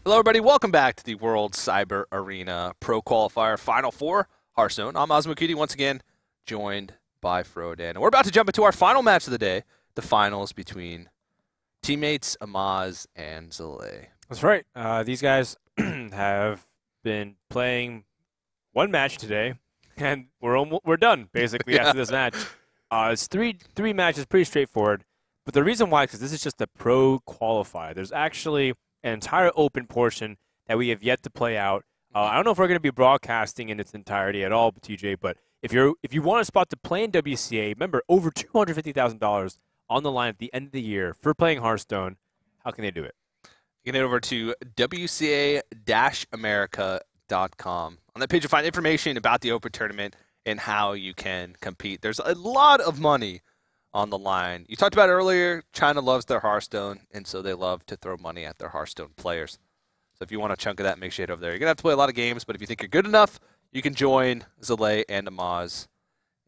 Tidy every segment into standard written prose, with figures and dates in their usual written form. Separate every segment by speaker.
Speaker 1: Hello, everybody. Welcome back to the World Cyber Arena Pro Qualifier Final Four. Hearthstone. I'm Amaz once again, joined by Frodan. And we're about to jump into our final match of the day, the finals between teammates Amaz and Zalae.
Speaker 2: That's right. These guys have been playing one match today, and we're done basically after this match. It's three matches, pretty straightforward. But the reason why is because this is just a pro qualifier. There's actually an entire open portion that we have yet to play out. I don't know if we're going to be broadcasting in its entirety at all, TJ. But if you want a spot to play in WCA, remember over $250,000 on the line at the end of the year for playing Hearthstone. How can they do it?
Speaker 1: You can head over to WCA-America.com. On that page, you'll find information about the Open Tournament and how you can compete. There's a lot of money on the line. You talked about earlier, China loves their Hearthstone, and so they love to throw money at their Hearthstone players. So if you want a chunk of that, make sure you head over there. You're going to have to play a lot of games, but if you think you're good enough, you can join Zalae and Amaz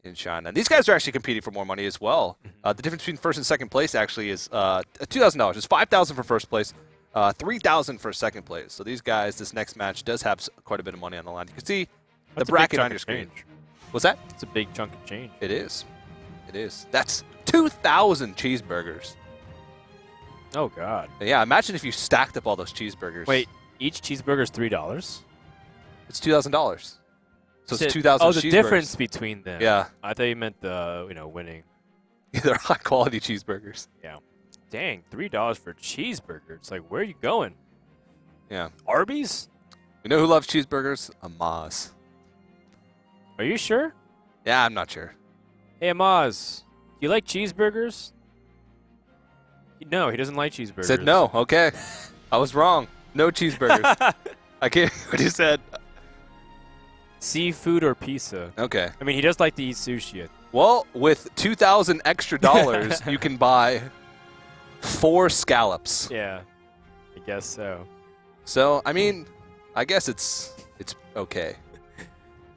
Speaker 1: in China. And these guys are actually competing for more money as well. The difference between first and second place actually is $2,000. It's $5,000 for first place, $3,000 for second place. So these guys, this next match does have quite a bit of money on the line. You can see the bracket on your screen. What's that?
Speaker 2: It's a big chunk of change.
Speaker 1: It is. It is. That's 2,000 cheeseburgers.
Speaker 2: Oh, God.
Speaker 1: Yeah, imagine if you stacked up all those cheeseburgers.
Speaker 2: Wait, each cheeseburger is $3?
Speaker 1: It's $2,000. So it's 2,000
Speaker 2: Oh,
Speaker 1: cheeseburgers.
Speaker 2: the difference between them.
Speaker 1: Yeah.
Speaker 2: I thought you meant the, winning.
Speaker 1: They're high-quality cheeseburgers.
Speaker 2: Yeah. Dang, $3 for a cheeseburger. It's like, where are you going?
Speaker 1: Yeah.
Speaker 2: Arby's?
Speaker 1: You know who loves cheeseburgers? Amaz.
Speaker 2: Are you sure?
Speaker 1: Yeah, I'm not sure.
Speaker 2: Hey, Amaz, do you like cheeseburgers? No, he doesn't like cheeseburgers.
Speaker 1: Said no. Okay. I was wrong. No cheeseburgers. I can't what he said.
Speaker 2: Seafood or pizza?
Speaker 1: Okay.
Speaker 2: I mean, he does like to eat sushi.
Speaker 1: Well, with $2,000 extra dollars, you can buy 4 scallops.
Speaker 2: Yeah, I guess so.
Speaker 1: So, I mean, I guess it's okay.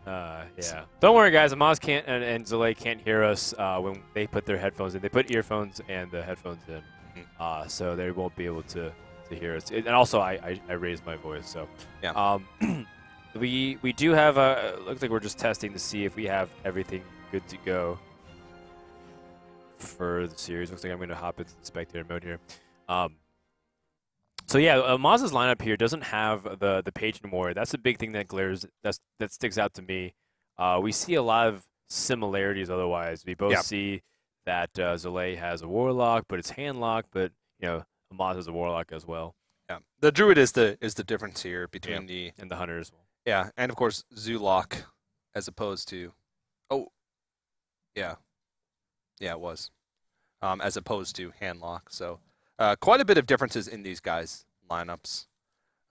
Speaker 2: Yeah. Don't worry, guys. Amaz can't and Zalae can't hear us when they put their headphones in. They put earphones and the headphones in, so they won't be able to hear us. And also, I raised my voice, so
Speaker 1: yeah.
Speaker 2: We do have looks like we're just testing to see if we have everything good to go for the series. Looks like I'm going to hop into the spectator mode here. So yeah, Amaz's lineup here doesn't have the Patron Warrior. That's a big thing that that sticks out to me. We see a lot of similarities otherwise. We both see that Zalae has a Warlock, but it's handlock, but Amaz has a Warlock as well.
Speaker 1: Yeah. The Druid is the difference here between the
Speaker 2: and the Hunter as well.
Speaker 1: Yeah, and of course Zulok as opposed to yeah, it was. As opposed to handlock. So quite a bit of differences in these guys' lineups.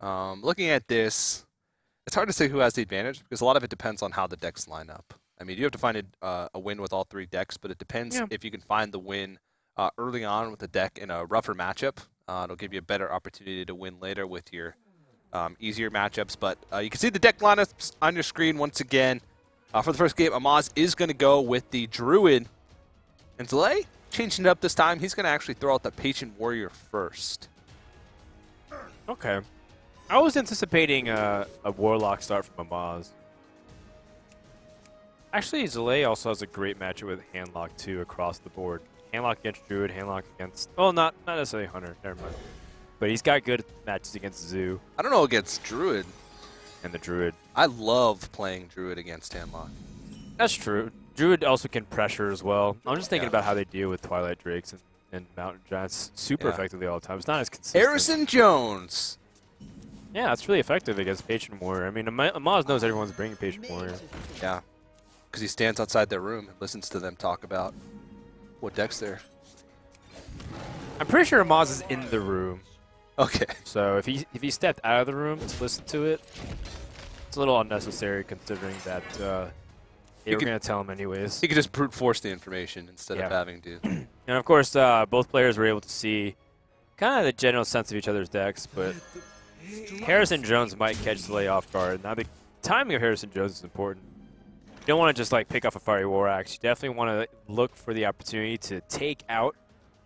Speaker 1: Looking at this, it's hard to say who has the advantage because a lot of it depends on how the decks line up. I mean, you have to find a win with all 3 decks, but it depends if you can find the win early on with the deck in a rougher matchup. It'll give you a better opportunity to win later with your easier matchups. But you can see the deck lineups on your screen once again. For the first game, Amaz is going to go with the Druid. And Zalae changing it up this time. He's going to actually throw out the Patient Warrior first.
Speaker 2: Okay. I was anticipating a Warlock start from Amaz. Actually, Zalae also has a great matchup with handlock too across the board. Handlock against Druid, handlock against... Well, not necessarily Hunter. Never mind. But he's got good matches against Zoo.
Speaker 1: I don't know against Druid.
Speaker 2: And the Druid.
Speaker 1: I love playing Druid against handlock.
Speaker 2: That's true. Druid also can pressure as well. I'm just thinking about how they deal with Twilight Drakes and Mountain Giants super effectively all the time. It's not as consistent.
Speaker 1: Harrison Jones.
Speaker 2: Yeah, that's really effective against Patient Warrior. I mean, Amaz knows everyone's bringing Patient Warrior.
Speaker 1: Yeah, because he stands outside their room and listens to them talk about what deck's there.
Speaker 2: I'm pretty sure Amaz is in the room.
Speaker 1: Okay.
Speaker 2: So if he stepped out of the room to listen to it, it's a little unnecessary considering that they were going to tell him anyways.
Speaker 1: He could just brute force the information instead of having to.
Speaker 2: And of course, both players were able to see kind of the general sense of each other's decks, but Harrison Jones might catch Zalae off guard. Now, the timing of Harrison Jones is important. You don't want to just like pick off a Fiery War Axe. You definitely want to look for the opportunity to take out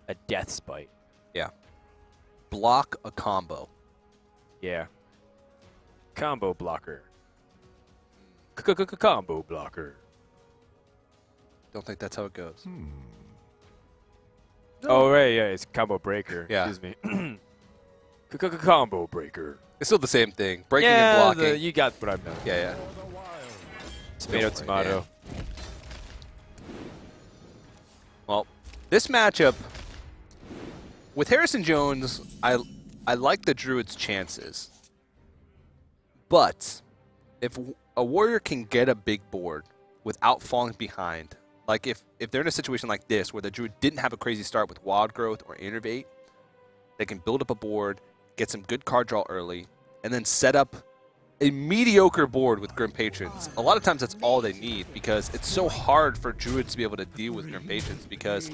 Speaker 2: a Death Spite.
Speaker 1: Yeah. Block a combo.
Speaker 2: Yeah. Combo blocker. Combo blocker.
Speaker 1: Don't think that's how it goes.
Speaker 2: Oh, right, yeah, it's combo breaker.
Speaker 1: Yeah.
Speaker 2: Excuse me. Combo breaker.
Speaker 1: It's still the same thing. Breaking
Speaker 2: Yeah,
Speaker 1: and blocking.
Speaker 2: you got what I meant.
Speaker 1: Yeah.
Speaker 2: Tomato, tomato.
Speaker 1: Well, this matchup with Harrison Jones, I like the Druid's chances. But if a warrior can get a big board without falling behind, like if they're in a situation like this where the Druid didn't have a crazy start with Wild Growth or Innervate, they can build up a board, get some good card draw early, and then set up a mediocre board with Grim Patrons. A lot of times that's all they need because it's so hard for Druids to be able to deal with Grim Patrons because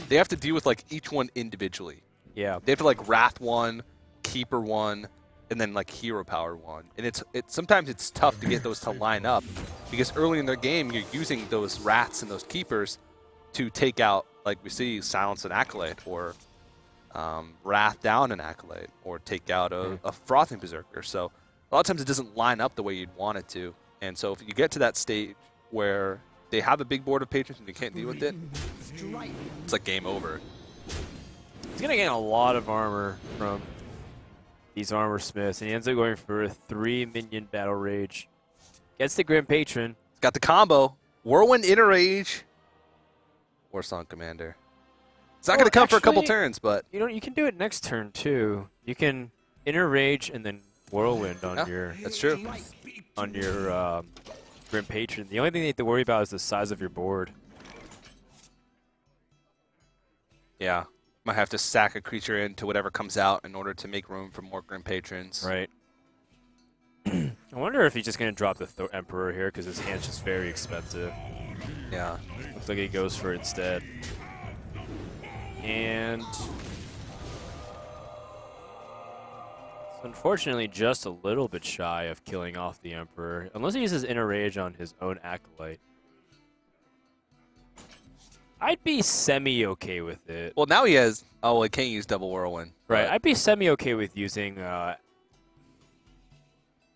Speaker 1: they have to deal with like each one individually.
Speaker 2: Yeah.
Speaker 1: They have to like Wrath one, Keeper one, and then like Hero Power one. And it's sometimes it's tough to get those to line up because early in their game you're using those Wraths and those Keepers to take out, like we see, Silence and Acolyte, or Wrath down an Acolyte, or take out a Frothing Berserker. So a lot of times it doesn't line up the way you'd want it to. And so if you get to that stage where they have a big board of patrons and you can't deal with it, it's like game over.
Speaker 2: He's going to gain a lot of armor from these armor smiths, and he ends up going for a 3-minion battle rage. Gets the Grim Patron.
Speaker 1: It's got the combo. Whirlwind, Inner Rage, Warsong Commander. It's not going to come for a couple turns, but...
Speaker 2: You know, you can do it next turn, too. You can Inner Rage and then Whirlwind on your...
Speaker 1: That's true.
Speaker 2: On your Grim Patron. The only thing you have to worry about is the size of your board.
Speaker 1: Yeah. Might have to sack a creature into whatever comes out in order to make room for more Grim Patrons.
Speaker 2: Right. I wonder if he's just going to drop the Emperor here because his hand's just very expensive.
Speaker 1: Yeah.
Speaker 2: Looks like he goes for it instead. And... unfortunately, just a little bit shy of killing off the Emperor, unless he uses Inner Rage on his own Acolyte. I'd be semi-okay with it.
Speaker 1: Well, now he has... Oh, well, he can't use Double Whirlwind.
Speaker 2: Right, I'd be semi-okay with using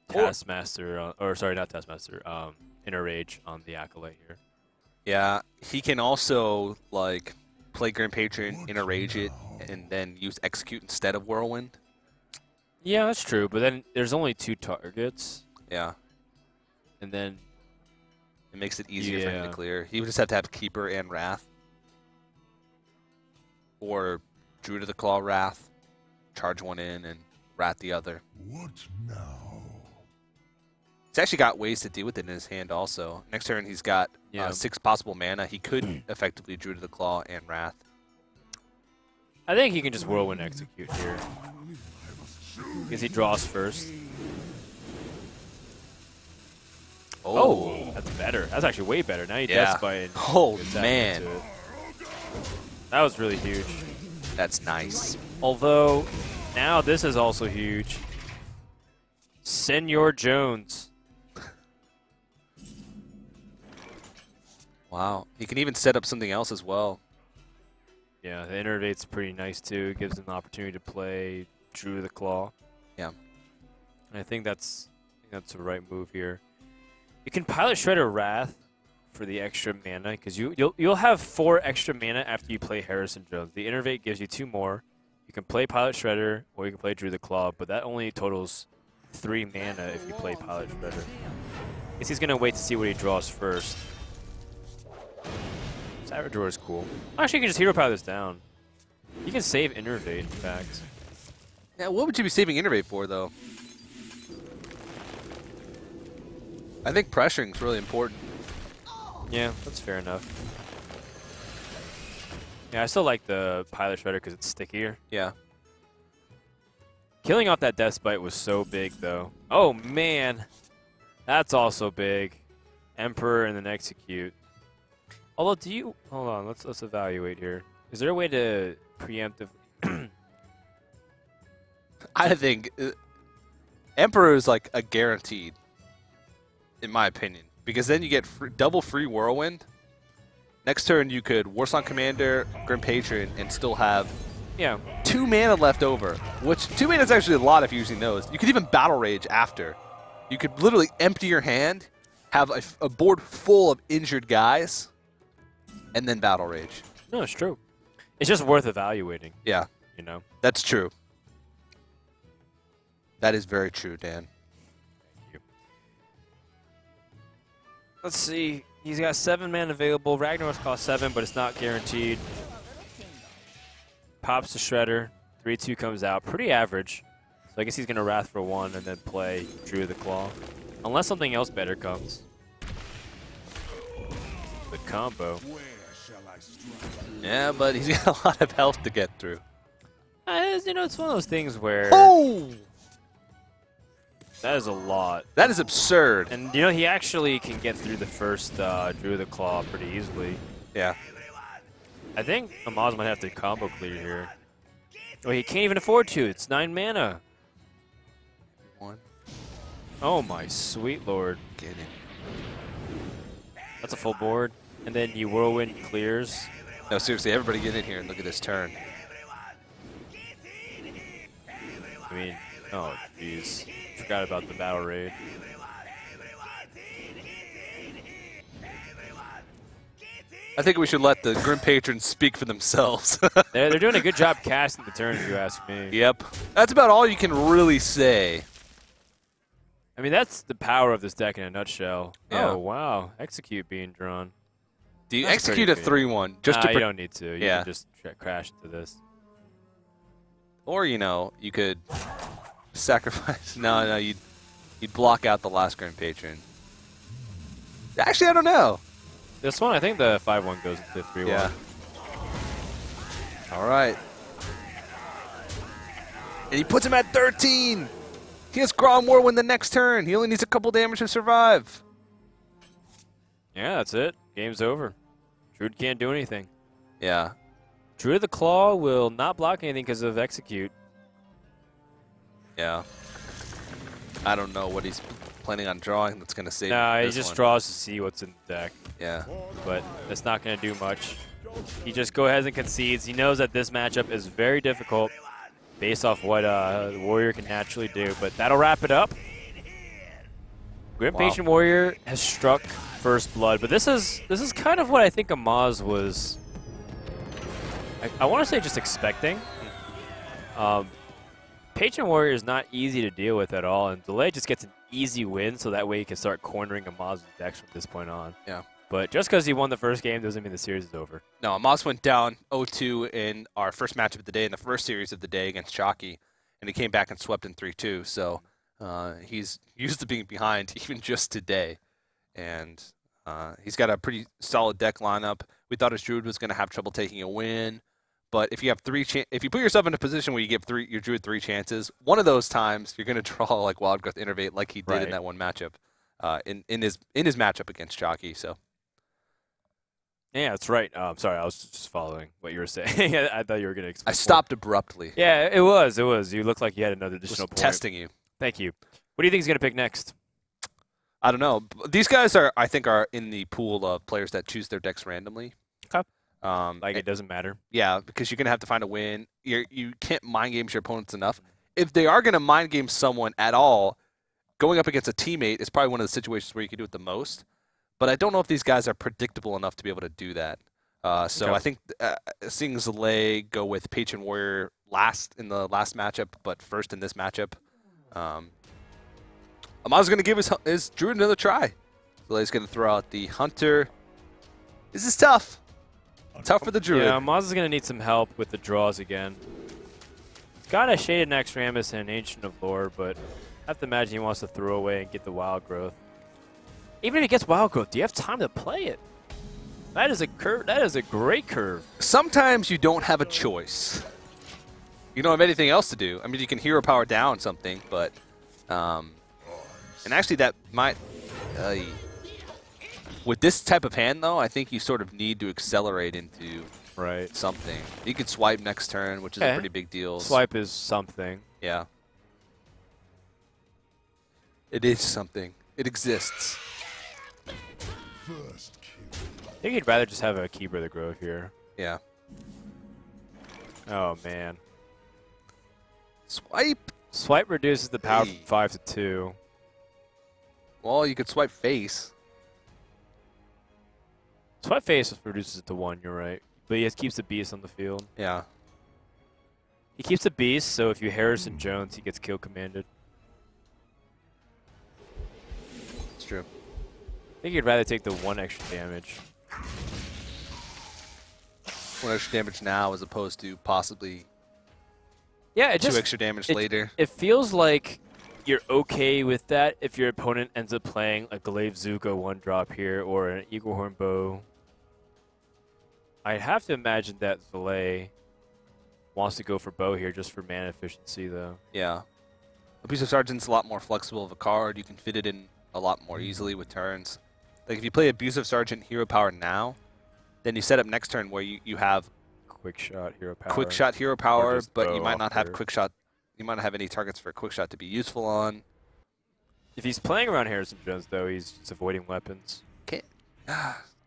Speaker 2: Taskmaster, or sorry, not Taskmaster, Inner Rage on the Acolyte here.
Speaker 1: Yeah, he can also, like, play Grim Patron, Inner Rage it, and then use Execute instead of Whirlwind.
Speaker 2: Yeah, that's true, but then there's only 2 targets.
Speaker 1: Yeah.
Speaker 2: And then...
Speaker 1: it makes it easier for him to clear. He would just have to have Keeper and Wrath. Or Druid of the Claw, Wrath. Charge one in and Wrath the other.
Speaker 3: What now?
Speaker 1: He's actually got ways to deal with it in his hand also. Next turn he's got 6 possible mana. He could effectively Druid of the Claw and Wrath.
Speaker 2: I think he can just Whirlwind Execute here. Because he draws first. Oh, that's better. That's actually way better. Now he Death Spite.
Speaker 1: Oh, man.
Speaker 2: That was really huge.
Speaker 1: That's nice.
Speaker 2: Although, now this is also huge. Senor Jones.
Speaker 1: Wow. He can even set up something else as well.
Speaker 2: Yeah, the Innervate's pretty nice too. It gives him the opportunity to play Druid of the Claw.
Speaker 1: Yeah.
Speaker 2: And I think that's the right move here. You can Pilot Shredder Wrath for the extra mana, because you'll have 4 extra mana after you play Harrison Jones. The Innervate gives you 2 more. You can play Pilot Shredder, or you can play Druid of the Claw, but that only totals 3 mana if you play Pilot Shredder. I guess he's going to wait to see what he draws first. Savage Drawer is cool. Actually, you can just Hero Power this down. You can save Innervate, in fact.
Speaker 1: Yeah, what would you be saving Innervate for, though? I think pressuring is really important.
Speaker 2: Yeah, that's fair enough. Yeah, I still like the Pilot Shredder because it's stickier.
Speaker 1: Yeah.
Speaker 2: Killing off that Death Spite was so big, though. Oh, man. That's also big. Emperor and then Execute. Although, do you... Hold on, let's evaluate here. Is there a way to preemptively...
Speaker 1: I think Emperor is like a guaranteed, in my opinion. Because then you get double free Whirlwind. Next turn you could Warsong Commander, Grim Patron, and still have
Speaker 2: Yeah.
Speaker 1: 2 mana left over, which 2 mana is actually a lot if you're using those. You could even Battle Rage after. You could literally empty your hand, have a board full of injured guys, and then Battle Rage.
Speaker 2: No, it's true. It's just worth evaluating.
Speaker 1: Yeah.
Speaker 2: You know?
Speaker 1: That's true. That is very true, Dan.
Speaker 2: Thank you. Let's see. He's got 7 mana available. Ragnarok's cost 7, but it's not guaranteed. Pops the Shredder. 3-2 comes out. Pretty average. So I guess he's going to Wrath for 1 and then play Druid the Claw. Unless something else better comes. The combo.
Speaker 1: Yeah, but he's got a lot of health to get through.
Speaker 2: You know, it's one of those things where...
Speaker 1: Oh!
Speaker 2: That is a lot.
Speaker 1: That is absurd.
Speaker 2: And, you know, he actually can get through the first Druid the Claw pretty easily.
Speaker 1: Yeah.
Speaker 2: I think Amaz might have to combo clear here. Oh, he can't even afford to. It's 9 mana.
Speaker 1: 1.
Speaker 2: Oh, my sweet lord.
Speaker 1: Get in.
Speaker 2: That's a full board. And then you Whirlwind clears.
Speaker 1: No, seriously, everybody get in here and look at this turn.
Speaker 2: I mean, oh, jeez. Forgot about the Battle Raid.
Speaker 1: I think we should let the Grim Patrons speak for themselves.
Speaker 2: They're doing a good job casting the turn, if you ask me.
Speaker 1: Yep. That's about all you can really say.
Speaker 2: I mean, that's the power of this deck in a nutshell.
Speaker 1: Yeah.
Speaker 2: Oh, wow. Execute being drawn.
Speaker 1: Do you
Speaker 2: That's
Speaker 1: execute a
Speaker 2: pretty
Speaker 1: 3-1? Just
Speaker 2: Nah,
Speaker 1: to
Speaker 2: you don't need to. You
Speaker 1: Yeah.
Speaker 2: can just crash into this.
Speaker 1: Or, you know, you could sacrifice. No, you'd block out the last Grim Patron. Actually, I don't know.
Speaker 2: This one, I think the 5-1 goes into 3-1.
Speaker 1: Yeah. All right. And he puts him at 13. He has Grom Warwind the next turn. He only needs a couple damage to survive.
Speaker 2: Yeah, that's it. Game's over. Druid can't do anything.
Speaker 1: Yeah.
Speaker 2: Druid the Claw will not block anything because of Execute.
Speaker 1: Yeah. I don't know what he's planning on drawing that's going to save
Speaker 2: Nah, he
Speaker 1: this
Speaker 2: just
Speaker 1: one.
Speaker 2: draws to see what's in the deck.
Speaker 1: Yeah.
Speaker 2: But that's not going to do much. He just goes ahead and concedes. He knows that this matchup is very difficult based off what the Warrior can naturally do. But that'll wrap it up. Grim Patron Warrior has struck first blood, but this is kind of what I think Amaz was. I want to say just expecting. Patron Warrior is not easy to deal with at all, and Zalae just gets an easy win, so that way he can start cornering Amaz's decks from this point on.
Speaker 1: Yeah.
Speaker 2: But just because he won the first game doesn't mean the series is over.
Speaker 1: No, Amaz went down 0-2 in our first matchup of the day, in the first series of the day against Chalky, and he came back and swept in 3-2. So he's used to being behind even just today, and he's got a pretty solid deck lineup. We thought his Druid was going to have trouble taking a win, but if you have if you put yourself in a position where you give your Druid 3 chances, one of those times you're going to draw like Wild Growth Innervate like he did in that one matchup, in his matchup against Chalky. So.
Speaker 2: Yeah, that's right. Sorry, I was just following what you were saying. I thought you were going to explain.
Speaker 1: I stopped abruptly.
Speaker 2: Yeah, it was. It was. You looked like you had another additional point.
Speaker 1: Testing you.
Speaker 2: Thank you. What do you think he's going to pick next?
Speaker 1: I don't know. These guys I think, are in the pool of players that choose their decks randomly.
Speaker 2: Okay. It doesn't matter.
Speaker 1: Yeah, because you're going to have to find a win. You can't mind games your opponents enough. If they are going to mind game someone at all, going up against a teammate is probably one of the situations where you can do it the most. But I don't know if these guys are predictable enough to be able to do that. So I think seeing Zalae go with Patron Warrior last in the last matchup, but first in this matchup, Amaz going to give his Druid another try. Zalae's going to throw out the Hunter. This is tough. Tough for the Druid.
Speaker 2: Yeah, Amaz is going to need some help with the draws again. He's got a Shaded Naxxramas and an Ancient of Lore, but I have to imagine he wants to throw away and get the Wild Growth. Even if he gets Wild Growth, do you have time to play it? That is a curve. That is a great curve.
Speaker 1: Sometimes you don't have a choice. You don't have anything else to do. I mean, you can Hero Power down something, but and actually that might with this type of hand though, I think you sort of need to accelerate into something. You could swipe next turn, which is a pretty big deal.
Speaker 2: Swipe is something.
Speaker 1: Yeah. It is something. It exists.
Speaker 2: I think he'd rather just have a Keybrother Grove here.
Speaker 1: Yeah.
Speaker 2: Oh, man.
Speaker 1: Swipe.
Speaker 2: Swipe reduces the power
Speaker 1: Hey.
Speaker 2: from 5 to 2.
Speaker 1: Well, you could swipe face.
Speaker 2: Swipe face reduces it to 1, you're right. But he keeps the beast on the field.
Speaker 1: Yeah.
Speaker 2: He keeps the beast, so if you Harrison Jones, he gets kill commanded.
Speaker 1: It's true.
Speaker 2: I think you'd rather take the 1 extra damage.
Speaker 1: 1 extra damage now as opposed to possibly
Speaker 2: Yeah, it
Speaker 1: 2
Speaker 2: just
Speaker 1: extra damage
Speaker 2: it,
Speaker 1: later.
Speaker 2: It feels like you're okay with that if your opponent ends up playing a Glaive Zuko 1-drop here or an Eaglehorn Bow. I'd have to imagine that Zalae wants to go for Bow here just for mana efficiency, though.
Speaker 1: Yeah. Abusive Sergeant's a lot more flexible of a card. You can fit it in a lot more easily with turns. Like if you play Abusive Sergeant Hero Power now, then you set up next turn where you have
Speaker 2: Quick Shot Hero Power.
Speaker 1: Quick Shot Hero Power,
Speaker 2: just
Speaker 1: but
Speaker 2: Bow
Speaker 1: you might
Speaker 2: off
Speaker 1: not have
Speaker 2: curve.
Speaker 1: Quick Shot. You might not have any targets for Quick Shot to be useful on.
Speaker 2: If he's playing around Harrison Jones, though, he's just avoiding weapons.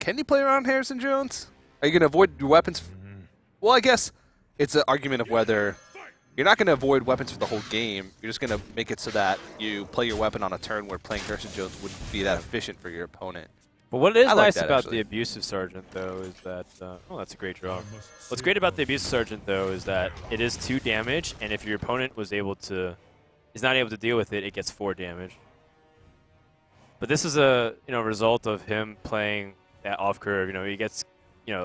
Speaker 1: Can you play around Harrison Jones? Are you going to avoid your weapons? Well, I guess it's an argument of whether you're not going to avoid weapons for the whole game. You're just going to make it so that you play your weapon on a turn where playing Harrison Jones wouldn't be that efficient for your opponent.
Speaker 2: But what is
Speaker 1: I like
Speaker 2: nice
Speaker 1: that,
Speaker 2: about
Speaker 1: actually.
Speaker 2: the Abusive Sergeant, though, is that... oh, that's a great draw. What's great about the Abusive Sergeant, though, is that it is 2 damage, and if your opponent is not able to deal with it, it gets 4 damage. But this is a result of him playing that off curve. He gets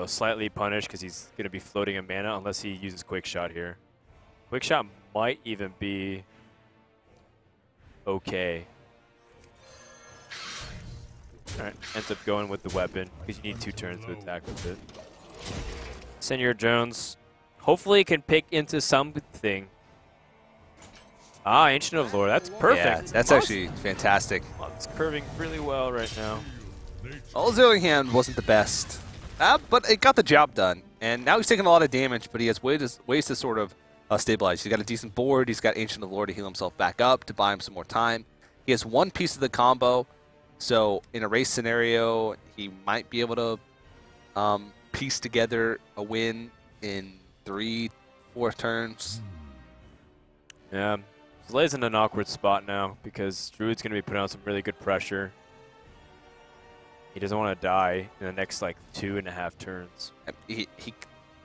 Speaker 2: slightly punished because he's going to be floating a mana unless he uses Quick Shot here. Quick Shot might even be okay. Alright, ends up going with the weapon because you need 2 turns to attack with it. Senor Jones hopefully can pick into something. Ah, Ancient of Lore. That's perfect.
Speaker 1: Yeah, that's actually fantastic.
Speaker 2: It's curving really well right now.
Speaker 1: Well, Zilling Hand wasn't the best, but it got the job done. And now he's taking a lot of damage, but he has ways to sort of stabilize. He's got a decent board. He's got Ancient of Lore to heal himself back up, to buy him some more time. He has 1 piece of the combo, so in a race scenario, he might be able to piece together a win in 3-4 turns.
Speaker 2: Yeah. Zalae's in an awkward spot now because Druid's going to be putting out some really good pressure. He doesn't want to die in the next, 2.5 turns.
Speaker 1: He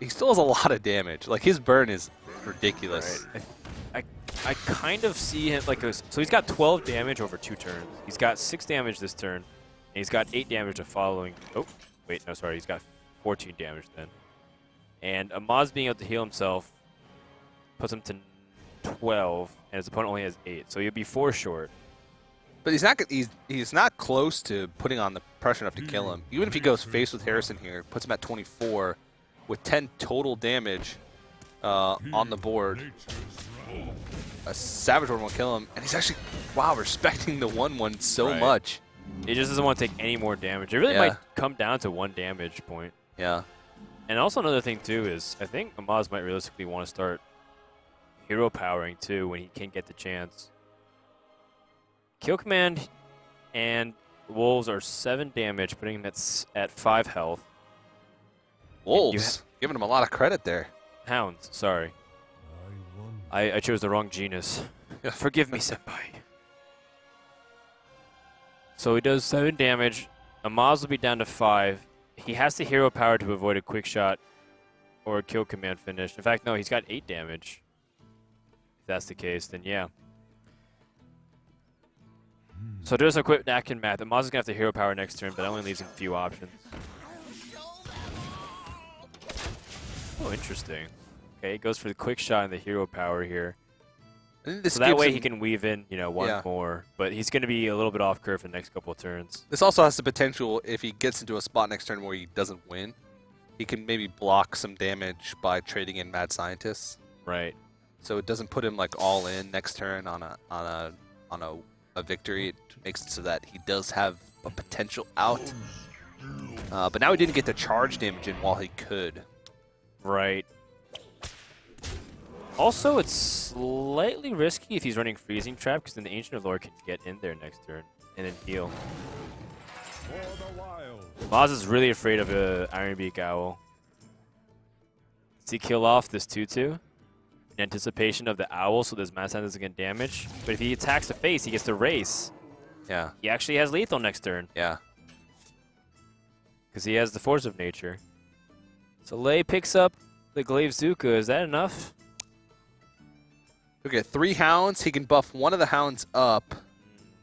Speaker 1: still has a lot of damage. Like, his burn is ridiculous.
Speaker 2: Right. I kind of see him so he's got 12 damage over 2 turns. He's got 6 damage this turn, and he's got 8 damage the following. Oh, wait, no, sorry. He's got 14 damage then. And Amaz being able to heal himself puts him to 12, and his opponent only has 8, so he'll be 4 short.
Speaker 1: But he's not close to putting on the pressure enough to kill him. Even if he goes face with Harrison here, puts him at 24 with 10 total damage on the board. A Savage Lord won't kill him, and he's actually, wow, respecting the 1/1 so much.
Speaker 2: He just doesn't want to take any more damage. It really might come down to 1 damage point.
Speaker 1: Yeah.
Speaker 2: And also another thing, too, is I think Amaz might realistically want to start hero powering, too, when he can get the chance. Kill Command and Wolves are 7 damage, putting him at 5 health.
Speaker 1: Wolves, giving him a lot of credit there.
Speaker 2: Hounds, sorry. I chose the wrong genus. Forgive me, senpai. So he does 7 damage. Amaz will be down to 5. He has the hero power to avoid a quick shot or a kill command finish. In fact, no, he's got 8 damage. If that's the case, then yeah. So there's a quick napkin math. Amaz is going to have the hero power next turn, but that only leaves him a few options. Oh, interesting. Okay, he goes for the quick shot and the hero power here. So that way he can weave in, one more. But he's going to be a little bit off curve for the next couple of turns.
Speaker 1: This also has the potential, if he gets into a spot next turn where he doesn't win, he can maybe block some damage by trading in Mad Scientists.
Speaker 2: Right.
Speaker 1: So it doesn't put him like all in next turn on a victory. It makes it so that he does have a potential out. But now he didn't get the charge damage in while he could.
Speaker 2: Right. Also, it's slightly risky if he's running Freezing Trap, because then the Ancient of Lore can get in there next turn and then heal. Maz is really afraid of an Iron Beak Owl. Does he kill off this 2-2 in anticipation of the owl so this Mad Scientist doesn't get damage? But if he attacks the face, he gets to race.
Speaker 1: Yeah.
Speaker 2: He actually has lethal next turn.
Speaker 1: Yeah.
Speaker 2: Because he has the Force of Nature. Zalae picks up the Glaive Zuka. Is that enough?
Speaker 1: He'll get 3 hounds. He can buff one of the hounds up,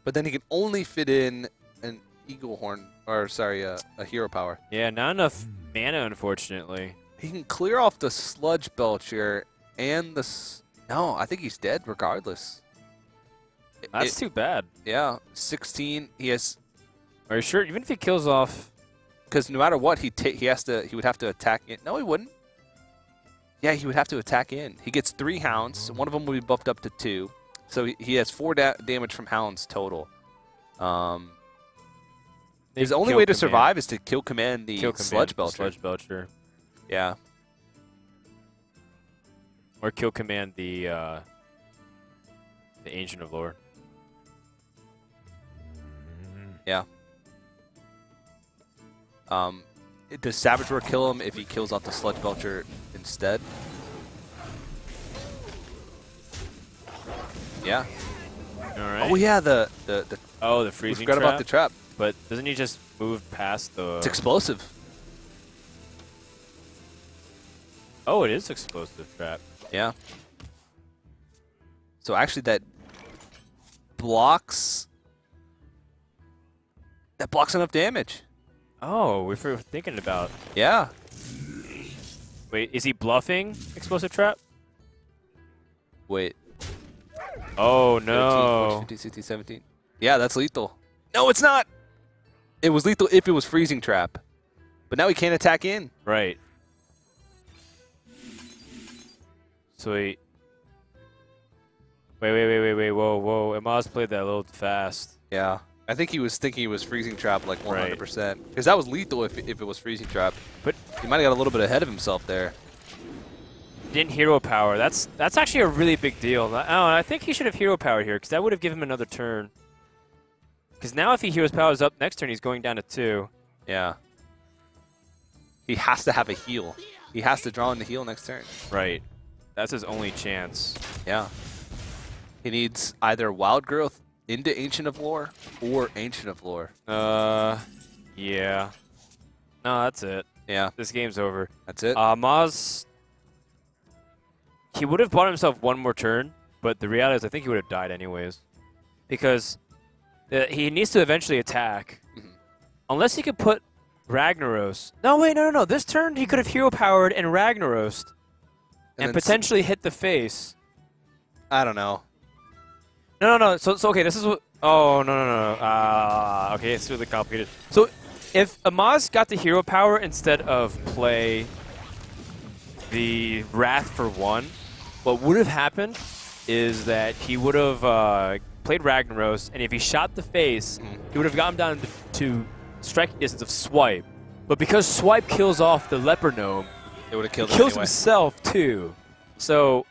Speaker 1: but then he can only fit in an Eagle Horn, or sorry, a Hero Power.
Speaker 2: Yeah, not enough mana, unfortunately.
Speaker 1: He can clear off the Sludge Belcher and the... No, I think he's dead regardless.
Speaker 2: That's too bad.
Speaker 1: Yeah, 16. He has...
Speaker 2: Are you sure? Even if he kills off...
Speaker 1: Because no matter what, he would have to attack in. No, he wouldn't. Yeah, he would have to attack in. He gets 3 hounds. One of them will be buffed up to 2. So he has 4 damage from hounds total. His only way to survive is to kill command the Sludge Belcher.
Speaker 2: Sludge Belcher.
Speaker 1: Yeah.
Speaker 2: Or kill command the Ancient of Lore.
Speaker 1: Yeah. Does Savage Roar kill him if he kills off the Sludge Belcher instead? Yeah.
Speaker 2: All right.
Speaker 1: Oh yeah, the
Speaker 2: freezing
Speaker 1: forgot
Speaker 2: trap.
Speaker 1: about the trap.
Speaker 2: But doesn't he just move past the...
Speaker 1: It's explosive.
Speaker 2: Oh, it is explosive trap.
Speaker 1: Yeah. So actually that blocks enough damage.
Speaker 2: Oh, we were thinking about...
Speaker 1: Yeah.
Speaker 2: Wait, is he bluffing explosive trap?
Speaker 1: Wait.
Speaker 2: Oh,
Speaker 1: 13,
Speaker 2: no.
Speaker 1: 14, 15, 16, 17. Yeah, that's lethal. No, it's not. It was lethal if it was freezing trap. But now he can't attack in.
Speaker 2: Right. So he... Wait. Whoa. Amaz played that a little fast.
Speaker 1: Yeah. I think he was thinking he was freezing trap like 100%. Because that was lethal if it was freezing trap.
Speaker 2: But
Speaker 1: he might have got a little bit ahead of himself there.
Speaker 2: Didn't hero power. That's actually a really big deal. I think he should have hero power here because that would have given him another turn. Because now if he heroes powers up next turn, he's going down to 2.
Speaker 1: Yeah. He has to have a heal. He has to draw in the heal next turn.
Speaker 2: Right. That's his only chance.
Speaker 1: Yeah. He needs either Wild Growth into Ancient of Lore or Ancient of Lore.
Speaker 2: Yeah. No, that's it.
Speaker 1: Yeah.
Speaker 2: This game's over.
Speaker 1: That's it.
Speaker 2: Maz, he would have bought himself one more turn, but the reality is I think he would have died anyways. Because he needs to eventually attack.
Speaker 1: Mm-hmm.
Speaker 2: Unless he could put Ragnaros. No, wait, no. This turn he could have hero powered and Ragnaros and potentially hit the face.
Speaker 1: I don't know.
Speaker 2: No. So okay, this is what... Oh, no. Okay, it's really complicated. So if Amaz got the hero power instead of play the Wrath for 1, what would have happened is that he would have played Ragnaros, and if he shot the face, he would have gotten down to striking distance of Swipe. But because Swipe kills off the Leper Gnome,
Speaker 1: it would have killed
Speaker 2: he
Speaker 1: him
Speaker 2: kills
Speaker 1: anyway.
Speaker 2: himself too. So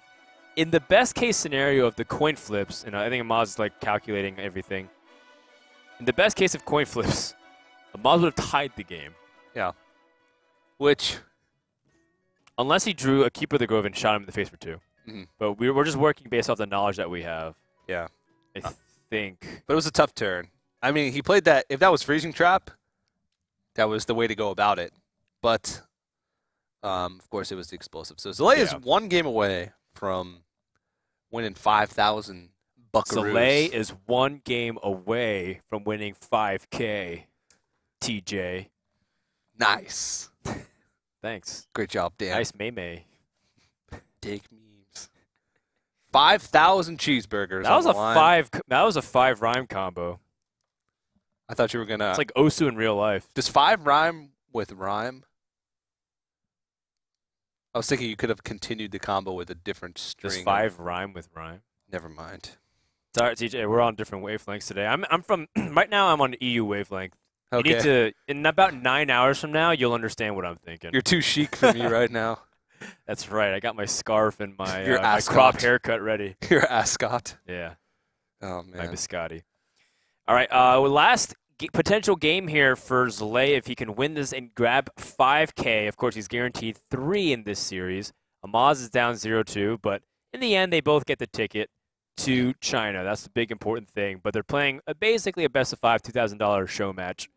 Speaker 2: in the best case scenario of the coin flips, and I think Amaz is like calculating everything, in the best case of coin flips, Amaz would have tied the game.
Speaker 1: Yeah. Which...
Speaker 2: Unless he drew a Keeper of the Grove and shot him in the face for 2.
Speaker 1: Mm-hmm.
Speaker 2: But we're just working based off the knowledge that we have.
Speaker 1: Yeah.
Speaker 2: I think.
Speaker 1: But it was a tough turn. I mean, he played that. If that was freezing trap, that was the way to go about it. But, of course, it was the explosive. So Zalae is 1 game away from winning 5,000 buckaroos.
Speaker 2: Zalae is 1 game away from winning 5K. TJ.
Speaker 1: Nice.
Speaker 2: Thanks.
Speaker 1: Great job, Dan.
Speaker 2: Nice May.
Speaker 1: Dig memes. 5,000 cheeseburgers.
Speaker 2: That was a 5. That was a 5 rhyme combo.
Speaker 1: I thought you were gonna.
Speaker 2: It's like Osu in real life.
Speaker 1: Does 5 rhyme with rhyme? I was thinking you could have continued the combo with a different string.
Speaker 2: Does 5 rhyme with rhyme?
Speaker 1: Never mind.
Speaker 2: Sorry, TJ. We're on different wavelengths today. I'm from right now. I'm on EU wavelength.
Speaker 1: Okay.
Speaker 2: You need to, in about 9 hours from now, you'll understand what I'm thinking.
Speaker 1: You're too chic for me right now.
Speaker 2: That's right. I got my scarf and my,
Speaker 1: Your
Speaker 2: my crop haircut ready.
Speaker 1: You're ascot.
Speaker 2: Yeah.
Speaker 1: Oh, man.
Speaker 2: My biscotti. All right. Last potential game here for Zalae if he can win this and grab 5K. Of course, he's guaranteed 3 in this series. Amaz is down 0-2, but in the end, they both get the ticket to China. That's the big important thing. But they're playing basically a best-of-5 $2,000 show match.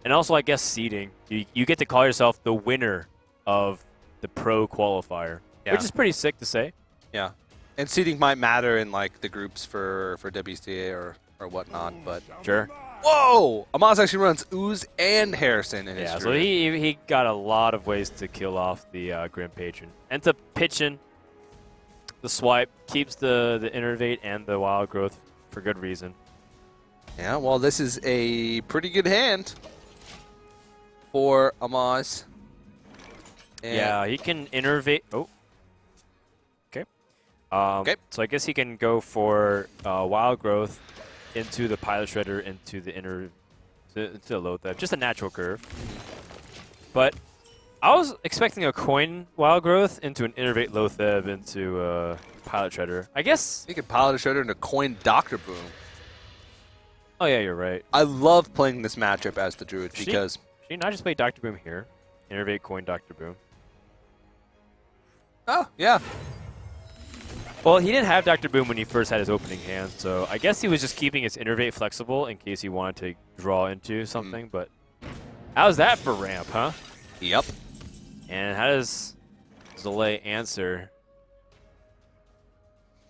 Speaker 2: And also, I guess, seeding. You get to call yourself the winner of the pro qualifier, which is pretty sick to say.
Speaker 1: Yeah. And seeding might matter in like the groups for WCA or whatnot, but
Speaker 2: sure.
Speaker 1: Whoa! Amaz actually runs Ooze and Harrison in his
Speaker 2: Yeah,
Speaker 1: group.
Speaker 2: so he got a lot of ways to kill off the Grim Patron. Ends up pitching the swipe, keeps the innervate and the wild growth for good reason.
Speaker 1: Yeah, well, this is a pretty good hand for Amaz. And
Speaker 2: Yeah, he can innervate. Oh. Okay. So I guess he can go for wild growth into the pilot shredder, into the into the Lotheb. Just a natural curve. But I was expecting a coin wild growth into an innervate Lotheb into pilot shredder. I guess
Speaker 1: he could pilot a shredder into coin Dr. Boom.
Speaker 2: Oh yeah, you're right.
Speaker 1: I love playing this matchup as the Druid because
Speaker 2: should he not just play Dr. Boom here? Innervate coin Dr. Boom.
Speaker 1: Oh, yeah.
Speaker 2: Well, he didn't have Dr. Boom when he first had his opening hand, so I guess he was just keeping his innervate flexible in case he wanted to draw into something, but how's that for ramp, huh?
Speaker 1: Yep.
Speaker 2: And how does Zalae answer?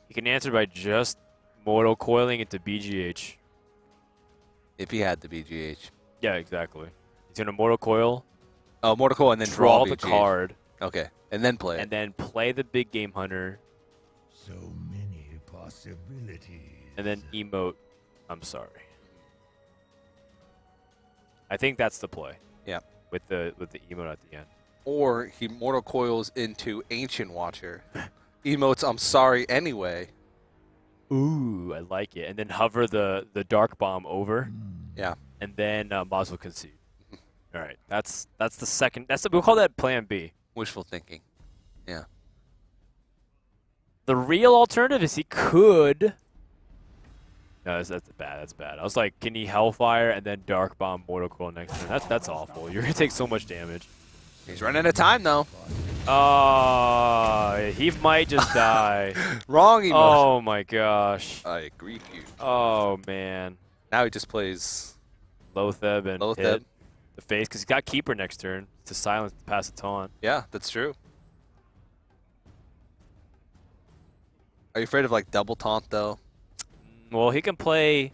Speaker 2: He can answer by just mortal coiling into BGH.
Speaker 1: If he had the BGH.
Speaker 2: Yeah, exactly. He's going to mortal coil.
Speaker 1: Oh, mortal coil and then
Speaker 2: draw the
Speaker 1: BGH.
Speaker 2: card.
Speaker 1: Okay, and then play it.
Speaker 2: And then play the big game hunter.
Speaker 3: So many possibilities.
Speaker 2: And then emote, I'm sorry. I think that's the play.
Speaker 1: Yeah.
Speaker 2: With the emote at the end.
Speaker 1: Or he mortal coils into Ancient Watcher. Emotes, I'm sorry anyway.
Speaker 2: Ooh, I like it. And then hover the Dark Bomb over.
Speaker 1: Yeah.
Speaker 2: And then Maz will concede. All right, that's the second. We'll call that Plan B.
Speaker 1: Wishful thinking. Yeah.
Speaker 2: The real alternative is he could. No, that's bad. That's bad. I was like, can he Hellfire and then Dark Bomb Mortal Coil next turn? That's awful. You're gonna take so much damage.
Speaker 1: He's running out of time though.
Speaker 2: He might just die.
Speaker 1: Wrong emotion.
Speaker 2: Oh my gosh.
Speaker 1: I agree with you.
Speaker 2: Oh man.
Speaker 1: Now he just plays
Speaker 2: Lotheb and
Speaker 1: Lotheb.
Speaker 2: hit the face because he's got Keeper next turn to silence to pass the taunt.
Speaker 1: Yeah, that's true. Are you afraid of like double taunt though?
Speaker 2: Well, he can play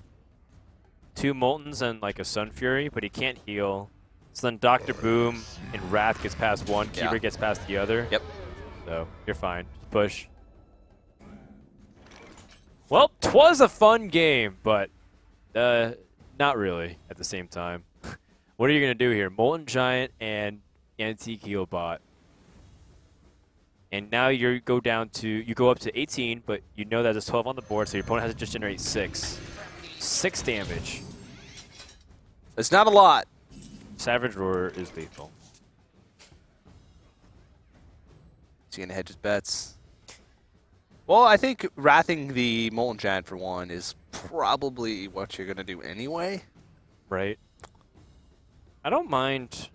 Speaker 2: 2 Moltens and like a Sun Fury, but he can't heal. So then Dr. Boom and Wrath gets past one, Keeper gets past the other.
Speaker 1: Yep.
Speaker 2: So you're fine. Just push. Well, 'twas a fun game, but not really at the same time. What are you going to do here? Molten Giant and Antique Heal Bot. And now you go up to 18, but you know that there's 12 on the board, so your opponent has to just generate 6. 6 damage.
Speaker 1: It's not a lot.
Speaker 2: Savage Roar is lethal.
Speaker 1: Is he gonna hedge his bets? Well, I think wrathing the Molten Giant for one is probably what you're gonna do anyway.
Speaker 2: Right. I don't mind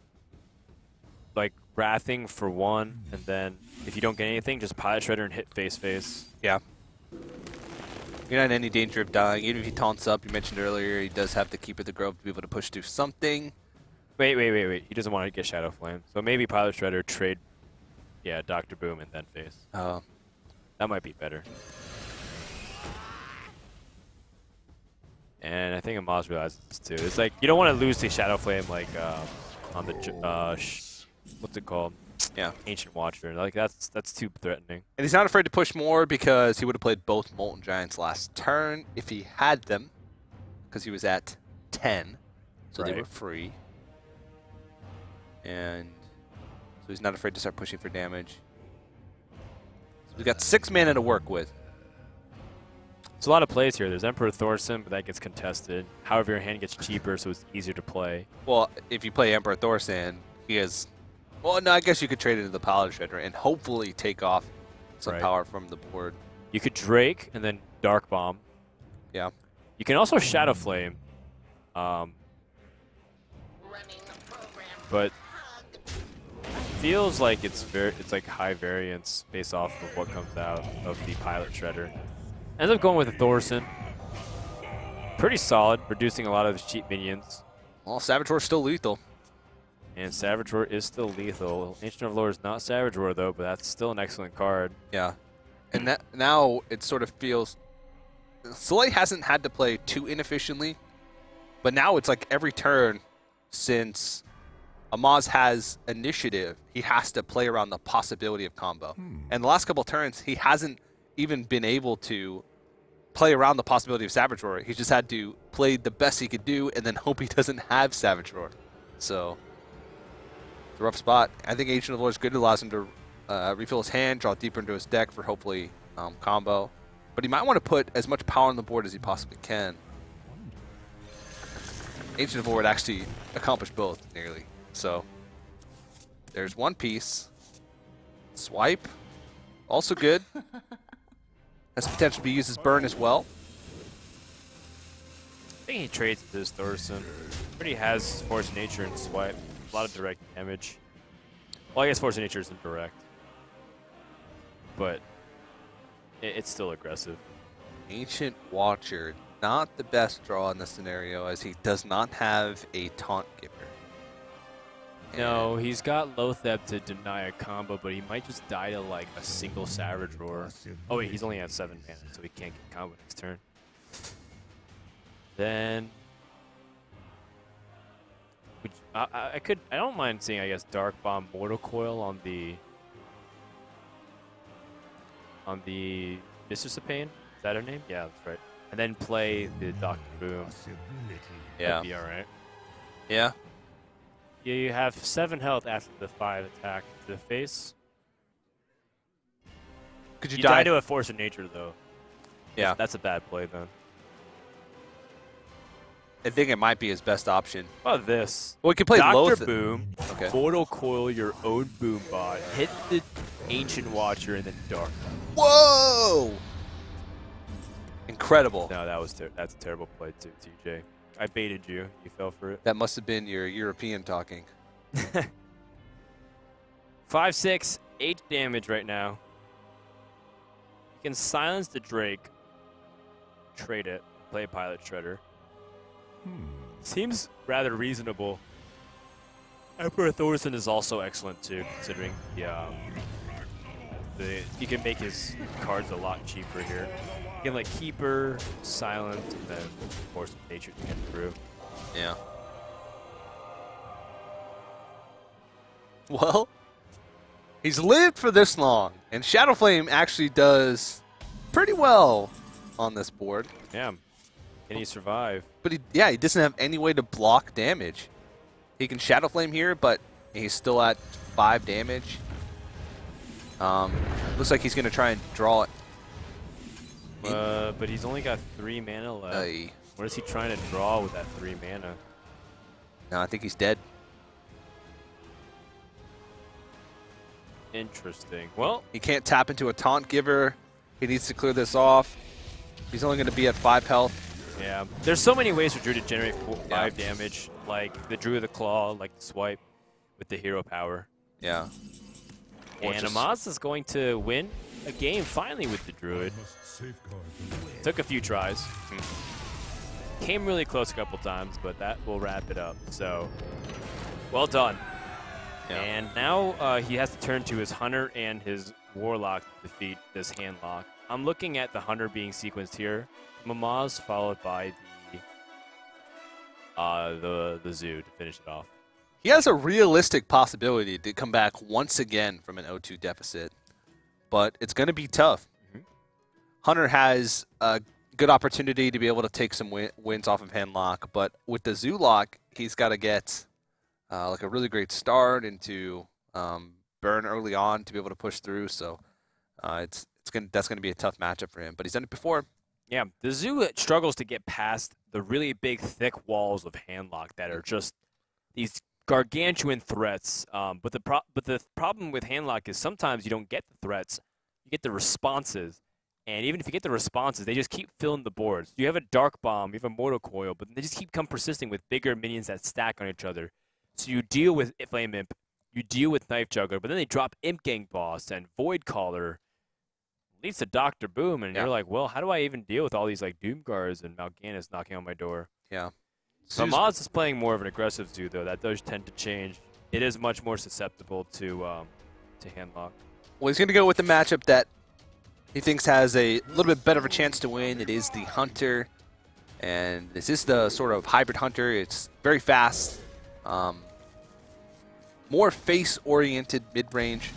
Speaker 2: like wrathing for 1, and then if you don't get anything, just Pilot Shredder and hit face.
Speaker 1: Yeah. You're not in any danger of dying. Even if he taunts up, you mentioned earlier, he does have the Keeper the Grove to be able to push through something.
Speaker 2: Wait. He doesn't want to get Shadow Flame. So maybe Pilot Shredder trade, Dr. Boom and then face. That might be better. And I think Amaz realizes this too. It's like, you don't want to lose to Shadow Flame like on the, what's it called?
Speaker 1: Yeah.
Speaker 2: Ancient Watcher. Like, that's too threatening.
Speaker 1: And he's not afraid to push more because he would have played both Molten Giants last turn if he had them, because he was at 10, so they were free. And so he's not afraid to start pushing for damage. So we've got 6 mana to work with.
Speaker 2: There's a lot of plays here. There's Emperor Thorson, but that gets contested. However, your hand gets cheaper, so it's easier to play.
Speaker 1: Well, if you play Emperor Thorson, he has... Well, no, I guess you could trade into the Pilot Shredder and hopefully take off some power from the board.
Speaker 2: You could Drake and then Dark Bomb.
Speaker 1: Yeah.
Speaker 2: You can also Shadow Flame. But feels like it's like high variance based off of what comes out of the pilot shredder. Ends up going with a Thorson. Pretty solid, reducing a lot of his cheap minions.
Speaker 1: Well, Savage Roar's still lethal.
Speaker 2: And Savage Roar is still lethal. Ancient of Lore is not Savage Roar though, but that's still an excellent card.
Speaker 1: Yeah. And that now it sort of feels Zalae hasn't had to play too inefficiently, but now it's like every turn since Amaz has initiative, he has to play around the possibility of combo. And the last couple turns, he hasn't even been able to play around the possibility of Savage Roar. He's just had to play the best he could do and then hope he doesn't have Savage Roar. So, it's a rough spot. I think Ancient of Lore is good. It allows him to refill his hand, draw deeper into his deck for hopefully combo. But he might want to put as much power on the board as he possibly can. Ancient of Lore would actually accomplish both, nearly. So, there's one piece. Swipe, also good. Has potential to be used as burn as well.
Speaker 2: I think he trades with this Thorson. Already has Force of Nature and Swipe. A lot of direct damage. Well, I guess Force of Nature isn't direct. But it's still aggressive.
Speaker 1: Ancient Watcher, not the best draw in this scenario as he does not have a Taunt Giver.
Speaker 2: No, he's got Lothep to deny a combo, but he might just die to like a single Savage Roar. Oh wait, he's only at 7 mana, so he can't get combo next turn. Then I don't mind seeing, I guess, Dark Bomb Mortal Coil on the Mistress of Pain. Is that her name? Yeah, that's right. And then play the Dr. Boom.
Speaker 1: Yeah.
Speaker 2: That'd be alright.
Speaker 1: Yeah.
Speaker 2: You have 7 health after the 5 attack to the face.
Speaker 1: Could you
Speaker 2: die to a Force of Nature, though.
Speaker 1: Yeah.
Speaker 2: That's a bad play, then.
Speaker 1: I think it might be his best option.
Speaker 2: How about this?
Speaker 1: Well, we could play
Speaker 2: Dr.
Speaker 1: Loth.
Speaker 2: Boom,
Speaker 1: Okay.
Speaker 2: Mortal Coil your own Boom Bot, hit the Ancient Watcher, and then Dark.
Speaker 1: Whoa! Incredible.
Speaker 2: No, that's a terrible play, too, TJ. I baited you. You fell for it.
Speaker 1: That must have been your European talking.
Speaker 2: 5, 6, 8 damage right now. You can silence the Drake, trade it, play Pilot Shredder. Seems rather reasonable. Emperor Thorson is also excellent too, considering he can make his cards a lot cheaper here. You can like Keeper, Silent, and then Force of Nature to get through.
Speaker 1: Yeah. Well, he's lived for this long, and Shadowflame actually does pretty well on this board.
Speaker 2: Yeah. Can he survive?
Speaker 1: But he doesn't have any way to block damage. He can Shadowflame here, but he's still at 5 damage. Looks like he's going to try and draw it.
Speaker 2: But he's only got 3 mana left. What is he trying to draw with that 3 mana?
Speaker 1: No, I think he's dead.
Speaker 2: Interesting. Well,
Speaker 1: he can't tap into a Taunt Giver. He needs to clear this off. He's only going to be at 5 health.
Speaker 2: Yeah. There's so many ways for Drew to generate 5 damage, like the Drew of the Claw, like the Swipe with the hero power.
Speaker 1: Yeah.
Speaker 2: And Amaz is going to win a game finally with the Druid. Took a few tries. Came really close a couple times, but that will wrap it up. So, well done. Yeah. And now he has to turn to his Hunter and his Warlock to defeat this Handlock. I'm looking at the Hunter being sequenced here. Amaz followed by the Zoo to finish it off.
Speaker 1: He has a realistic possibility to come back once again from an 0-2 deficit, but it's going to be tough. Hunter has a good opportunity to be able to take some wins off of Handlock, but with the Zoolock, he's got to get like a really great start into burn early on to be able to push through. So that's going to be a tough matchup for him. But he's done it before.
Speaker 2: Yeah, the Zoo struggles to get past the really big, thick walls of Handlock that are just these gargantuan threats. But the problem with Handlock is sometimes you don't get the threats, you get the responses. And even if you get the responses, they just keep filling the boards. You have a Dark Bomb, you have a Mortal Coil, but they just keep persisting with bigger minions that stack on each other. So you deal with Flame Imp you deal with Knife Juggler, but then they drop Imp Gang Boss and Void Caller, leads to Dr. Boom, and
Speaker 1: Yeah.
Speaker 2: you're like, well, how do I even deal with all these like Doom Guards and Mal'Ganis knocking on my door?
Speaker 1: Yeah.
Speaker 2: So Amaz is playing more of an aggressive zoo, though. That does tend to change. It is much more susceptible to handlock.
Speaker 1: Well, he's going to go with the matchup that he thinks has a little bit better of a chance to win. It is the Hunter, and this is the sort of hybrid Hunter. It's very fast, more face-oriented mid-range.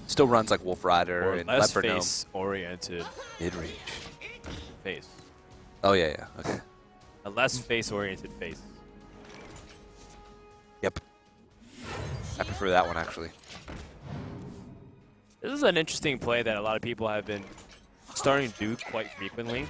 Speaker 1: Still runs like Wolf Rider
Speaker 2: Or
Speaker 1: and
Speaker 2: less
Speaker 1: Leopard Gnome.
Speaker 2: face-oriented
Speaker 1: Mid-range.
Speaker 2: face.
Speaker 1: Oh, yeah. Okay.
Speaker 2: A less face-oriented face.
Speaker 1: Yep. I prefer that one, actually.
Speaker 2: This is an interesting play that a lot of people have been starting to do quite frequently.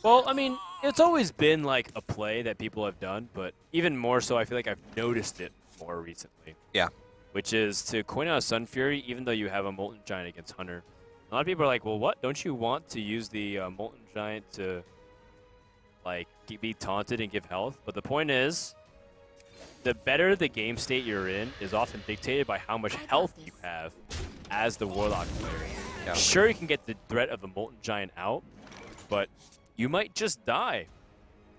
Speaker 2: Well, I mean, it's always been like a play that people have done, but even more so, I feel like I've noticed it more recently.
Speaker 1: Yeah.
Speaker 2: Which is to coin out a Sun Fury, even though you have a Molten Giant against Hunter. A lot of people are like, well, what? Don't you want to use the Molten Giant to, like, be taunted and give health? But the point is, the better the game state you're in is often dictated by how much health you have as the Warlock player.
Speaker 1: Yeah.
Speaker 2: Sure, you can get the threat of the Molten Giant out, but you might just die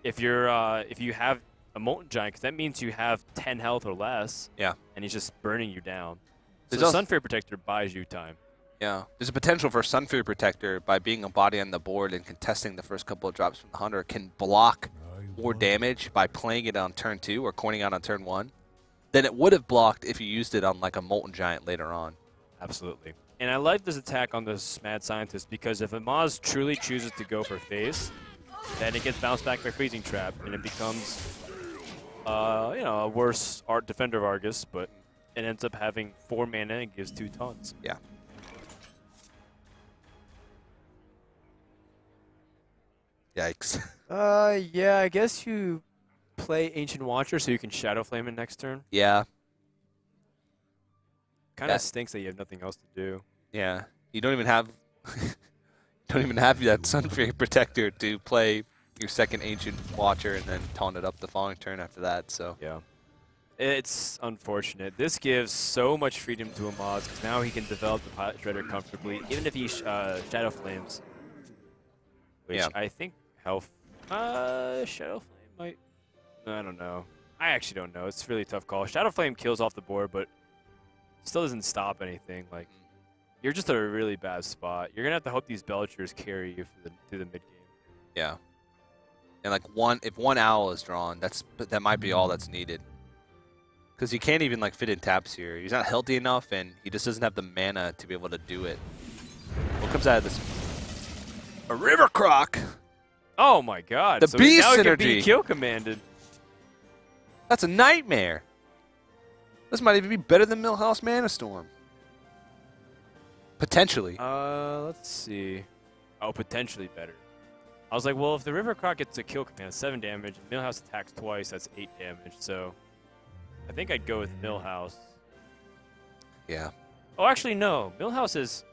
Speaker 2: if you have a Molten Giant, because that means you have 10 health or less.
Speaker 1: Yeah.
Speaker 2: And he's just burning you down. So
Speaker 1: There's
Speaker 2: the
Speaker 1: also-
Speaker 2: Sun Fury Protector buys you time.
Speaker 1: Yeah. There's a potential for Sun Fury Protector by being a body on the board and contesting the first couple of drops from the Hunter can block more damage by playing it on turn 2 or coining out on turn 1 than it would have blocked if you used it on like a Molten Giant later on.
Speaker 2: Absolutely. And I like this attack on this Mad Scientist because if Amaz truly chooses to go for face, then it gets bounced back by Freezing Trap and it becomes a worse art defender of Argus, but it ends up having 4 mana and gives 2 taunts.
Speaker 1: Yeah. Yikes.
Speaker 2: Yeah, I guess you play Ancient Watcher so you can Shadow Flame it next turn.
Speaker 1: Yeah.
Speaker 2: Kind
Speaker 1: Yeah.
Speaker 2: of stinks that you have nothing else to do.
Speaker 1: Yeah. You don't even have that Sun Fury Protector to play your second Ancient Watcher and then taunt it up the following turn after that, so.
Speaker 2: Yeah. It's unfortunate. This gives so much freedom to Amaz because now he can develop the Pilot Shredder comfortably, even if he Shadow Flames. Which
Speaker 1: Yeah.
Speaker 2: I think Shadow Flame might... I don't know. I actually don't know. It's a really tough call. Shadow Flame kills off the board, but still doesn't stop anything. Like, you're just at a really bad spot. You're gonna have to hope these Belchers carry you through the mid game.
Speaker 1: Yeah. And like if one owl is drawn, that might be all that's needed. Because you can't even like fit in taps here. He's not healthy enough, and he just doesn't have the mana to be able to do it. What comes out of this? A River Croc.
Speaker 2: Oh my God!
Speaker 1: The
Speaker 2: so
Speaker 1: beast
Speaker 2: now he can be
Speaker 1: synergy.
Speaker 2: kill commanded.
Speaker 1: That's a nightmare. This might even be better than Millhouse Mana Storm. Potentially.
Speaker 2: Let's see. Oh, potentially better. I was like, well, if the River Croc gets a kill command, 7 damage, and Millhouse attacks twice, that's 8 damage. So I think I'd go with Millhouse.
Speaker 1: Yeah.
Speaker 2: Oh, actually, no. Millhouse is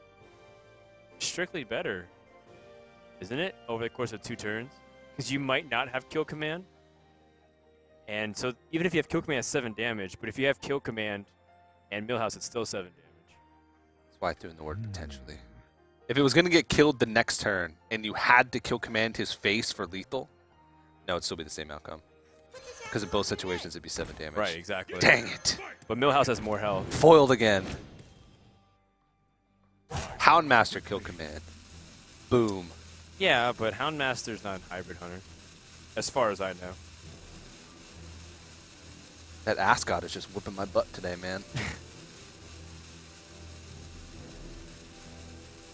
Speaker 2: strictly better, isn't it, over the course of 2 turns? Because you might not have kill command. And so even if you have kill command, it's 7 damage. But if you have kill command and Millhouse, it's still 7 damage.
Speaker 1: That's why I threw in the word potentially. If it was going to get killed the next turn and you had to kill command his face for lethal, no, it'd still be the same outcome. Because in both situations, it'd be 7 damage.
Speaker 2: Right, exactly.
Speaker 1: Dang it.
Speaker 2: But Millhouse has more health.
Speaker 1: Foiled again. Houndmaster kill command. Boom.
Speaker 2: Yeah, but Houndmaster's not a hybrid hunter, as far as I know.
Speaker 1: That Ascot is just whipping my butt today, man.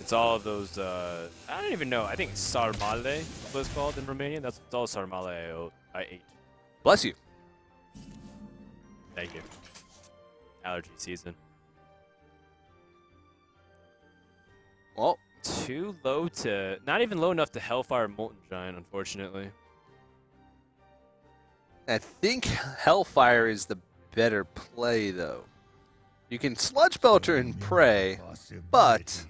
Speaker 2: It's all of those, I don't even know. I think Sarmale is what it's called in Romanian. That's all Sarmale I ate.
Speaker 1: Bless you.
Speaker 2: Thank you. Allergy season.
Speaker 1: Well,
Speaker 2: Too low to, not even low enough to Hellfire Molten Giant, unfortunately.
Speaker 1: I think Hellfire is the better play, though. You can Sludge Belcher and Prey, but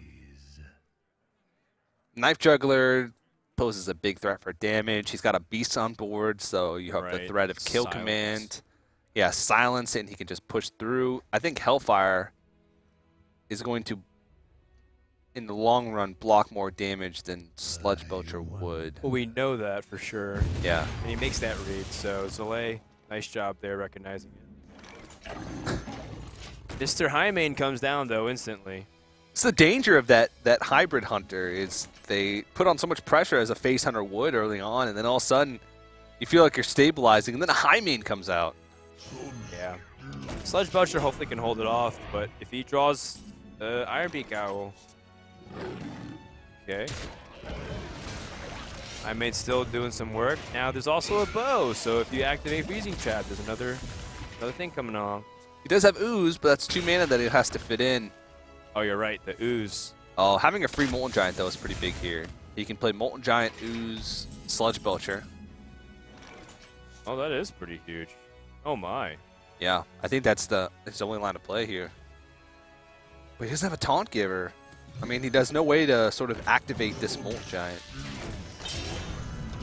Speaker 1: Knife Juggler poses a big threat for damage. He's got a Beast on board, so you have the
Speaker 2: Right.
Speaker 1: threat of Kill
Speaker 2: Silence.
Speaker 1: Command. Yeah, silence it, and he can just push through. I think Hellfire is going to, in the long run, block more damage than Sludge Belcher would.
Speaker 2: Well, we know that for sure.
Speaker 1: Yeah.
Speaker 2: And he makes that read, so Zalae, nice job there recognizing it. Mr. Highmane comes down, though, instantly.
Speaker 1: It's the danger of that hybrid hunter is they put on so much pressure as a face hunter would early on, and then all of a sudden you feel like you're stabilizing, and then a Highmane comes out.
Speaker 2: Yeah. Sludge Belcher hopefully can hold it off, but if he draws Iron Beak Owl. Okay. Highmane's still doing some work. Now there's also a bow, so if you activate Freezing Trap, there's another thing coming along.
Speaker 1: He does have Ooze, but that's 2 mana that he has to fit in.
Speaker 2: Oh, you're right, the Ooze.
Speaker 1: Oh, having a free Molten Giant, though, is pretty big here. He can play Molten Giant, Ooze, Sludge Belcher.
Speaker 2: Oh, that is pretty huge. Oh, my.
Speaker 1: Yeah, I think that's his only line of play here. But he doesn't have a Taunt Giver. I mean, he does no way to sort of activate this Molten Giant.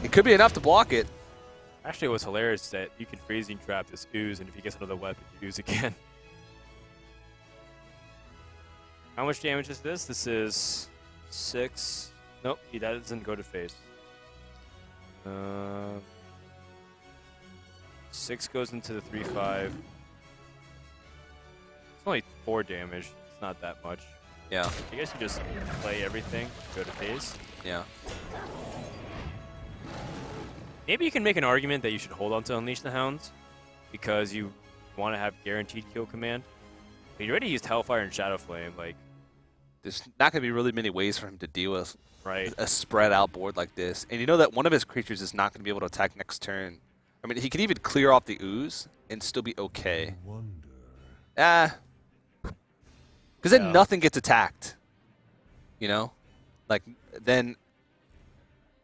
Speaker 1: It could be enough to block it.
Speaker 2: Actually, what's hilarious is that you can Freezing Trap this Ooze, and if he gets another weapon, you Ooze again. How much damage is this? This is 6. Nope, that doesn't go to face. 6 goes into the 3/5. It's only 4 damage. It's not that much.
Speaker 1: Yeah.
Speaker 2: I guess you just play everything, go to face.
Speaker 1: Yeah.
Speaker 2: Maybe you can make an argument that you should hold on to Unleash the Hounds because you want to have guaranteed kill command. But you already used Hellfire and Shadow Flame, like.
Speaker 1: There's not going to be really many ways for him to deal with a spread out board like this. And you know that one of his creatures is not going to be able to attack next turn. I mean, he can even clear off the Ooze and still be okay. Because then nothing gets attacked. You know? Like, then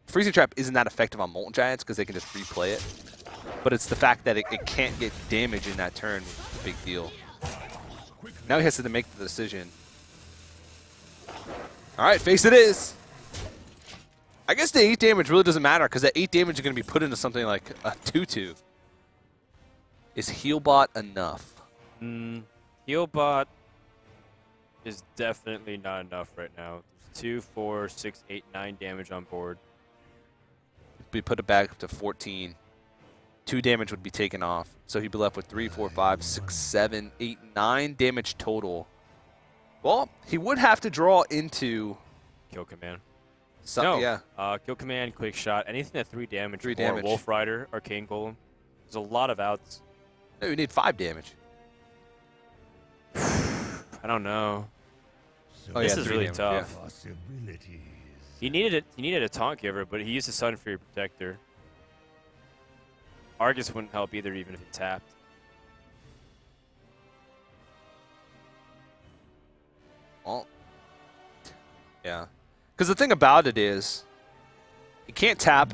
Speaker 1: Freezing Trap isn't that effective on Molten Giants because they can just replay it. But it's the fact that it can't get damage in that turn, which is a big deal. Now he has to make the decision. All right, face it is. I guess the 8 damage really doesn't matter because that 8 damage is going to be put into something like a 2/2. Is Healbot enough?
Speaker 2: Healbot is definitely not enough right now. There's 2, 4, 6, 8, 9 damage on board.
Speaker 1: We put it back up to 14. 2 damage would be taken off. So he'd be left with 3, 4, 5, 6, 7, 8, 9 damage total. Well, he would have to draw into
Speaker 2: Kill Command.
Speaker 1: Yeah.
Speaker 2: Kill Command, Quick Shot, anything at 3 damage.
Speaker 1: 3
Speaker 2: or
Speaker 1: damage.
Speaker 2: Wolf Rider, Arcane Golem. There's a lot of outs.
Speaker 1: No, you need 5 damage.
Speaker 2: I don't know.
Speaker 3: So
Speaker 2: This is really
Speaker 1: damage,
Speaker 2: tough.
Speaker 3: Possibilities.
Speaker 2: He needed a Taunt Giver, but he used a Sun Fury Protector. Argus wouldn't help either, even if he tapped.
Speaker 1: Well, yeah. Because the thing about it is, he can't tap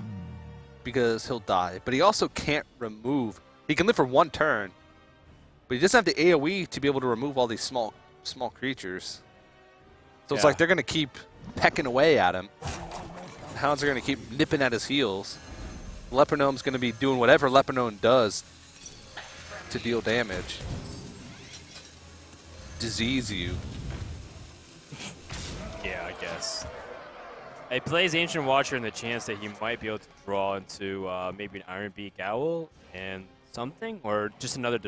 Speaker 1: because he'll die, but he also can't remove. He can live for 1 turn, but he doesn't have the AoE to be able to remove all these small creatures. So it's like they're going to keep pecking away at him. The Hounds are going to keep nipping at his heels. Lepernone's going to be doing whatever Lepernome does to deal damage. Disease you.
Speaker 2: Yeah, I guess. He plays Ancient Watcher in the chance that he might be able to draw into maybe an Iron Beak Owl and something, or just another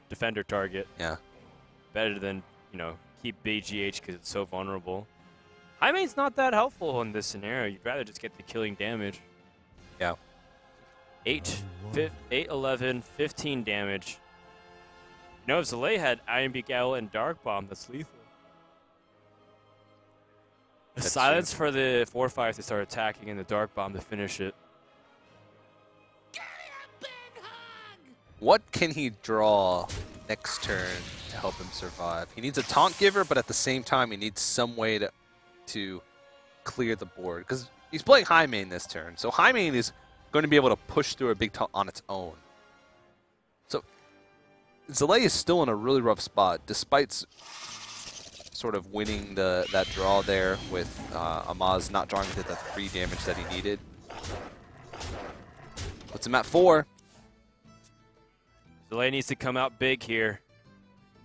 Speaker 2: defender target.
Speaker 1: Yeah.
Speaker 2: Better than, keep BGH because it's so vulnerable. Highmane's not that helpful in this scenario. You'd rather just get the killing damage.
Speaker 1: Yeah.
Speaker 2: 8, 11, 15 damage. If Zalae had Iron Beak Owl and Dark Bomb, that's lethal.
Speaker 1: That's
Speaker 2: Silence for the 4/5 to start attacking and the Dark Bomb to finish it.
Speaker 1: What can he draw next turn to help him survive? He needs a Taunt Giver, but at the same time, he needs some way to clear the board. Because he's playing Highmane this turn. So Highmane is going to be able to push through a big taunt on its own. So Zalae is still in a really rough spot, despite sort of winning that draw there with Amaz not drawing the 3 damage that he needed. Puts him at 4.
Speaker 2: Zalae needs to come out big here.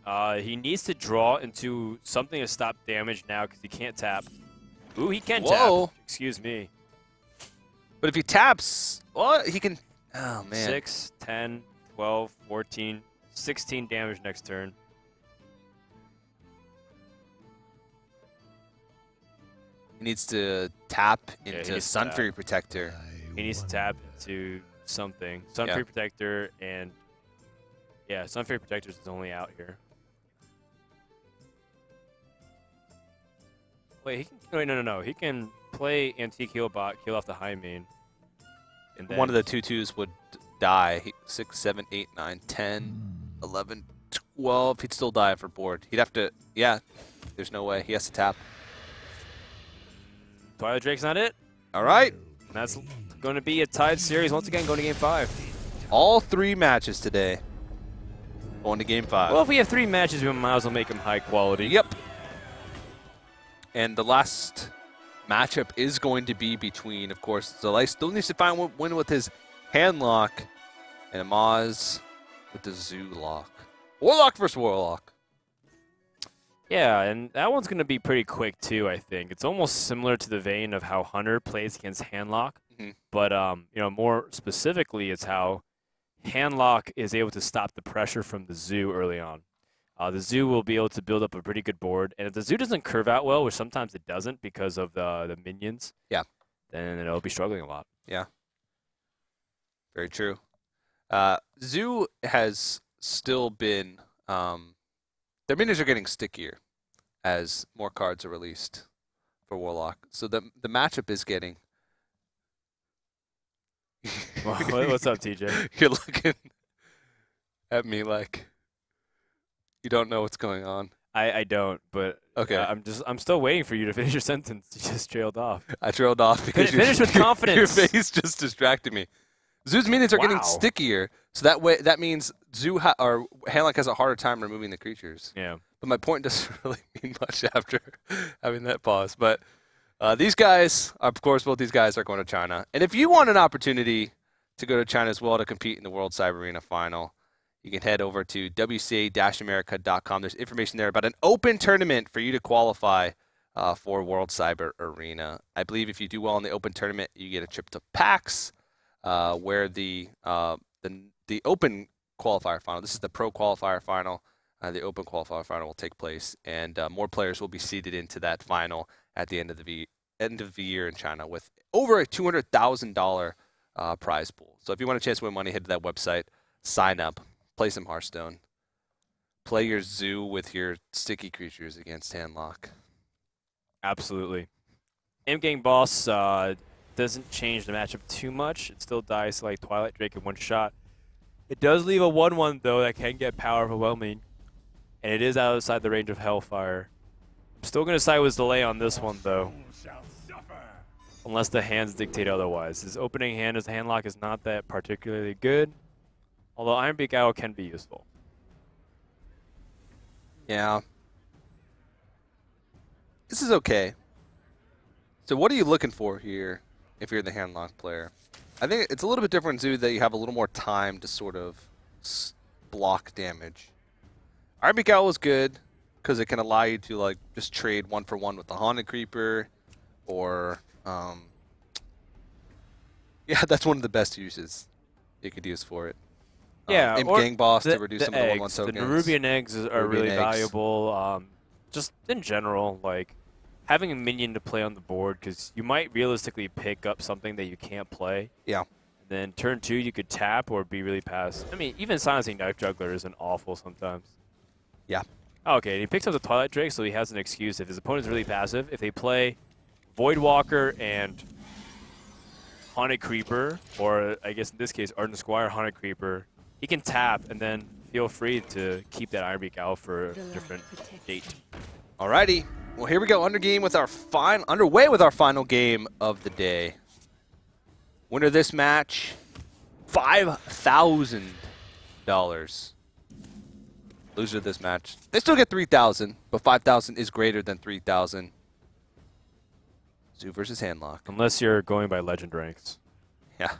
Speaker 2: He needs to draw into something to stop damage now because he can't tap. Ooh, he can
Speaker 1: Whoa.
Speaker 2: tap. Excuse me.
Speaker 1: But if he taps, well, he can. Oh man.
Speaker 2: 6, 10, 12, 14, 16 damage next turn.
Speaker 1: He needs to tap
Speaker 2: Yeah, he
Speaker 1: into
Speaker 2: needs to
Speaker 1: Sun
Speaker 2: tap.
Speaker 1: Fury Protector.
Speaker 2: He needs to tap into something. Sun
Speaker 1: Yeah.
Speaker 2: Fury Protector and yeah, Sun Fury Protector is only out here. Wait, he can. Wait, no. He can play Antique Healbot, kill off the high main. And then
Speaker 1: One of the 2/2s would die. 6, 7, 8, 9, 10, 11, 12. He'd still die for board. He'd have to. Yeah. There's no way. He has to tap.
Speaker 2: Twilight Drake's not it.
Speaker 1: All right.
Speaker 2: And that's going to be a tied series once again, going to Game 5.
Speaker 1: All 3 matches today. Going to Game 5.
Speaker 2: Well, if we have 3 matches, we might as well make them high quality.
Speaker 1: Yep. And the last matchup is going to be between, of course, Zalae still needs to find win with his hand lock, and Amaz with the Zoo lock. Warlock versus Warlock.
Speaker 2: Yeah, and that one's going to be pretty quick too, I think. It's almost similar to the vein of how Hunter plays against Handlock, but you know, more specifically, it's how Handlock is able to stop the pressure from the Zoo early on. The Zoo will be able to build up a pretty good board, and if the Zoo doesn't curve out well, which sometimes it doesn't because of the minions, then it'll be struggling a lot.
Speaker 1: Yeah. Very true. Zoo has still been their minions are getting stickier as more cards are released for Warlock. So the matchup is getting.
Speaker 2: What's up, TJ?
Speaker 1: You're looking at me like you don't know what's going on.
Speaker 2: I don't, but
Speaker 1: Okay.
Speaker 2: I'm still waiting for you to finish your sentence. You just trailed off.
Speaker 1: I trailed off because
Speaker 2: Finish with confidence.
Speaker 1: Your face just distracted me. Zoo's minions are getting
Speaker 2: Wow.
Speaker 1: stickier, so that means Zoo or Handlock has a harder time removing the creatures.
Speaker 2: Yeah.
Speaker 1: But my point doesn't really mean much after having that pause. But these guys, of course, both these guys are going to China. And if you want an opportunity to go to China as well to compete in the World Cyber Arena Final, you can head over to WCA-America.com. There's information there about an open tournament for you to qualify for World Cyber Arena. I believe if you do well in the open tournament, you get a trip to PAX, where the open qualifier final. This is the pro qualifier final. The open qualifier final will take place, and more players will be seeded into that final at the end of the year in China with over a $200,000 prize pool. So if you want a chance to win money, head to that website, sign up, play some Hearthstone, play your Zoo with your sticky creatures against Handlock.
Speaker 2: Absolutely. M-Gang Boss doesn't change the matchup too much. It still dies like Twilight Drake in one shot. It does leave a 1/1 though that can get power overwhelming, and it is outside the range of Hellfire. I'm still going to side with Zalae on this one though, unless the hands dictate otherwise. His opening hand as Handlock is not that particularly good, although Ironbeak Owl can be useful.
Speaker 1: Yeah. This is okay. So what are you looking for here if you're the Handlock player? I think it's a little bit different, Zoo, that you have a little more time to sort of block damage. Ironbeak Owl is good because it can allow you to like just trade 1-for-1 with the Haunted Creeper, or yeah, that's one of the best uses you could use for it.
Speaker 2: Yeah,
Speaker 1: Imp
Speaker 2: or
Speaker 1: Gang Boss to
Speaker 2: the
Speaker 1: reduce some of the 1/1
Speaker 2: eggs.
Speaker 1: tokens.
Speaker 2: The Nerubian eggs are
Speaker 1: Nerubian
Speaker 2: really
Speaker 1: eggs.
Speaker 2: valuable. Just in general, like having a minion to play on the board, because you might realistically pick up something that you can't play.
Speaker 1: Yeah.
Speaker 2: And then turn 2, you could tap or be really passive. I mean, even Silencing Knife Juggler isn't awful sometimes.
Speaker 1: Yeah.
Speaker 2: Okay, and he picks up the Twilight Drake, so he has an excuse. If his opponent's really passive, if they play Voidwalker and Haunted Creeper, or I guess in this case, Ardent Squire, Haunted Creeper, he can tap and then feel free to keep that Ironbeak out for a different date.
Speaker 1: Alrighty. Well, here we go. Underway with our final game of the day. Winner of this match, $5,000. Loser of this match, they still get $3,000, but $5,000 is greater than $3,000. Zoo versus Handlock.
Speaker 2: Unless you're going by legend ranks.
Speaker 1: Yeah.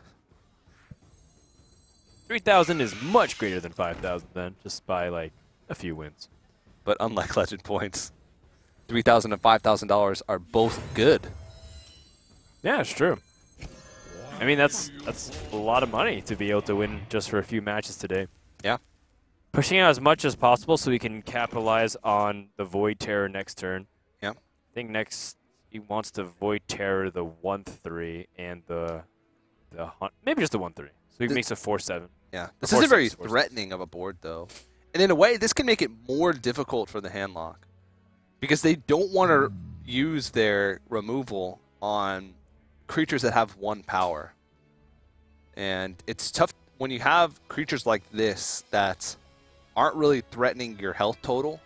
Speaker 2: 3,000 is much greater than 5,000 then, just by like a few wins.
Speaker 1: But unlike legend points, $3,000 and $5,000 are both good.
Speaker 2: Yeah, it's true. I mean, that's a lot of money to be able to win just for a few matches today.
Speaker 1: Yeah.
Speaker 2: Pushing out as much as possible so we can capitalize on the Void Terror next turn.
Speaker 1: Yeah.
Speaker 2: I think next he wants to Void Terror the 1/3 and maybe just the 1/3. So he makes a 4/7.
Speaker 1: Yeah. This isn't very threatening of a board, though. And in a way, this can make it more difficult for the handlock. Because they don't want to use their removal on creatures that have 1 power. And it's tough when you have creatures like this that aren't really threatening your health total,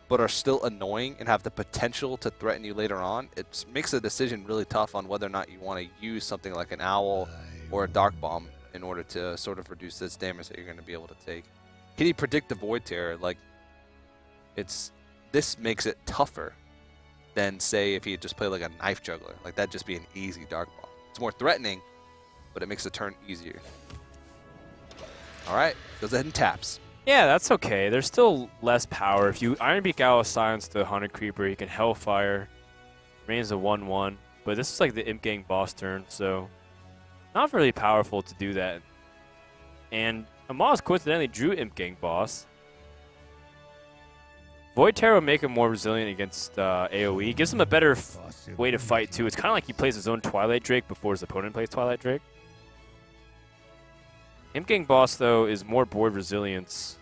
Speaker 1: but are still annoying and have the potential to threaten you later on. It makes the decision really tough on whether or not you want to use something like an Owl or a Dark Bomb in order to sort of reduce this damage that you're going to be able to take. Can you predict the Void Terror? Like, this makes it tougher than, say, if he had just played like a Knife Juggler. Like, that'd just be an easy Dark Bomb. It's more threatening, but it makes the turn easier. All right, goes ahead and taps.
Speaker 2: Yeah, that's okay. There's still less power. If you Iron Beak Owl silence the Haunted Creeper, you can Hellfire. Remains a 1/1. But this is like the Imp Gang boss turn, so not really powerful to do that. And Amaz coincidentally drew Imp Gang boss. Void Terror will make him more resilient against AoE. Gives him a better way to fight, too. It's kind of like he plays his own Twilight Drake before his opponent plays Twilight Drake. Imp Gang boss, though, is more board resilience.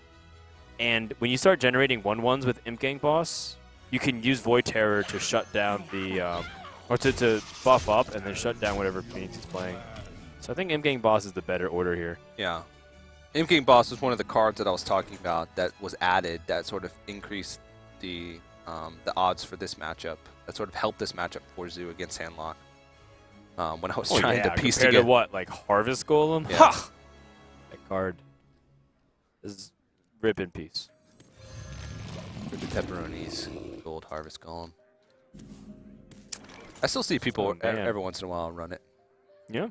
Speaker 2: And when you start generating 1/1s with Imp Gang boss, you can use Void Terror to shut down the... or to buff up and then shut down whatever Phoenix is playing. So I think Imp Gang boss is the better order here.
Speaker 1: Yeah. Imp Gang boss was one of the cards that I was talking about that was added that sort of increased the odds for this matchup. That sort of helped this matchup for Zoo against Handlock. When I was trying to piece
Speaker 2: compared
Speaker 1: together...
Speaker 2: to what? Like Harvest Golem?
Speaker 1: Yeah.
Speaker 2: Ha! That card is rip in peace.
Speaker 1: The pepperonis, gold Harvest Golem. I still see people every once in a while run it.
Speaker 2: Yeah.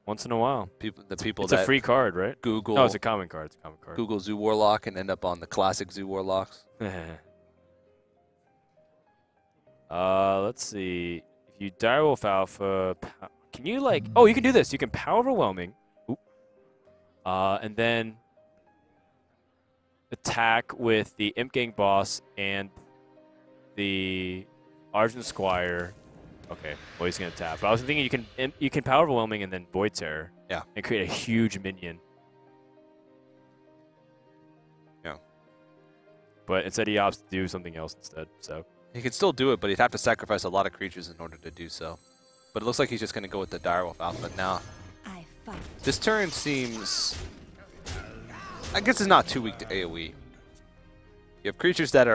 Speaker 2: Once in a while.
Speaker 1: The people
Speaker 2: it's
Speaker 1: that
Speaker 2: a free card, right?
Speaker 1: Google.
Speaker 2: No, it's a common card. It's a common card.
Speaker 1: Google Zoo Warlock and end up on the classic Zoo Warlocks.
Speaker 2: Let's see. If you Direwolf Alpha, can you like? Oh, you can do this. You can Power Overwhelming. Oop. And then attack with the Imp Gang boss and the Argent Squire. Okay, well he's gonna tap. But I was thinking you can Power Overwhelming and then Void Terror.
Speaker 1: Yeah.
Speaker 2: And create a huge minion.
Speaker 1: Yeah.
Speaker 2: But instead he opts to do something else instead. So
Speaker 1: he could still do it, but he'd have to sacrifice a lot of creatures in order to do so. But it looks like he's just gonna go with the Direwolf Alpha now. This turn seems, I guess, it's not too weak to AoE. You have creatures that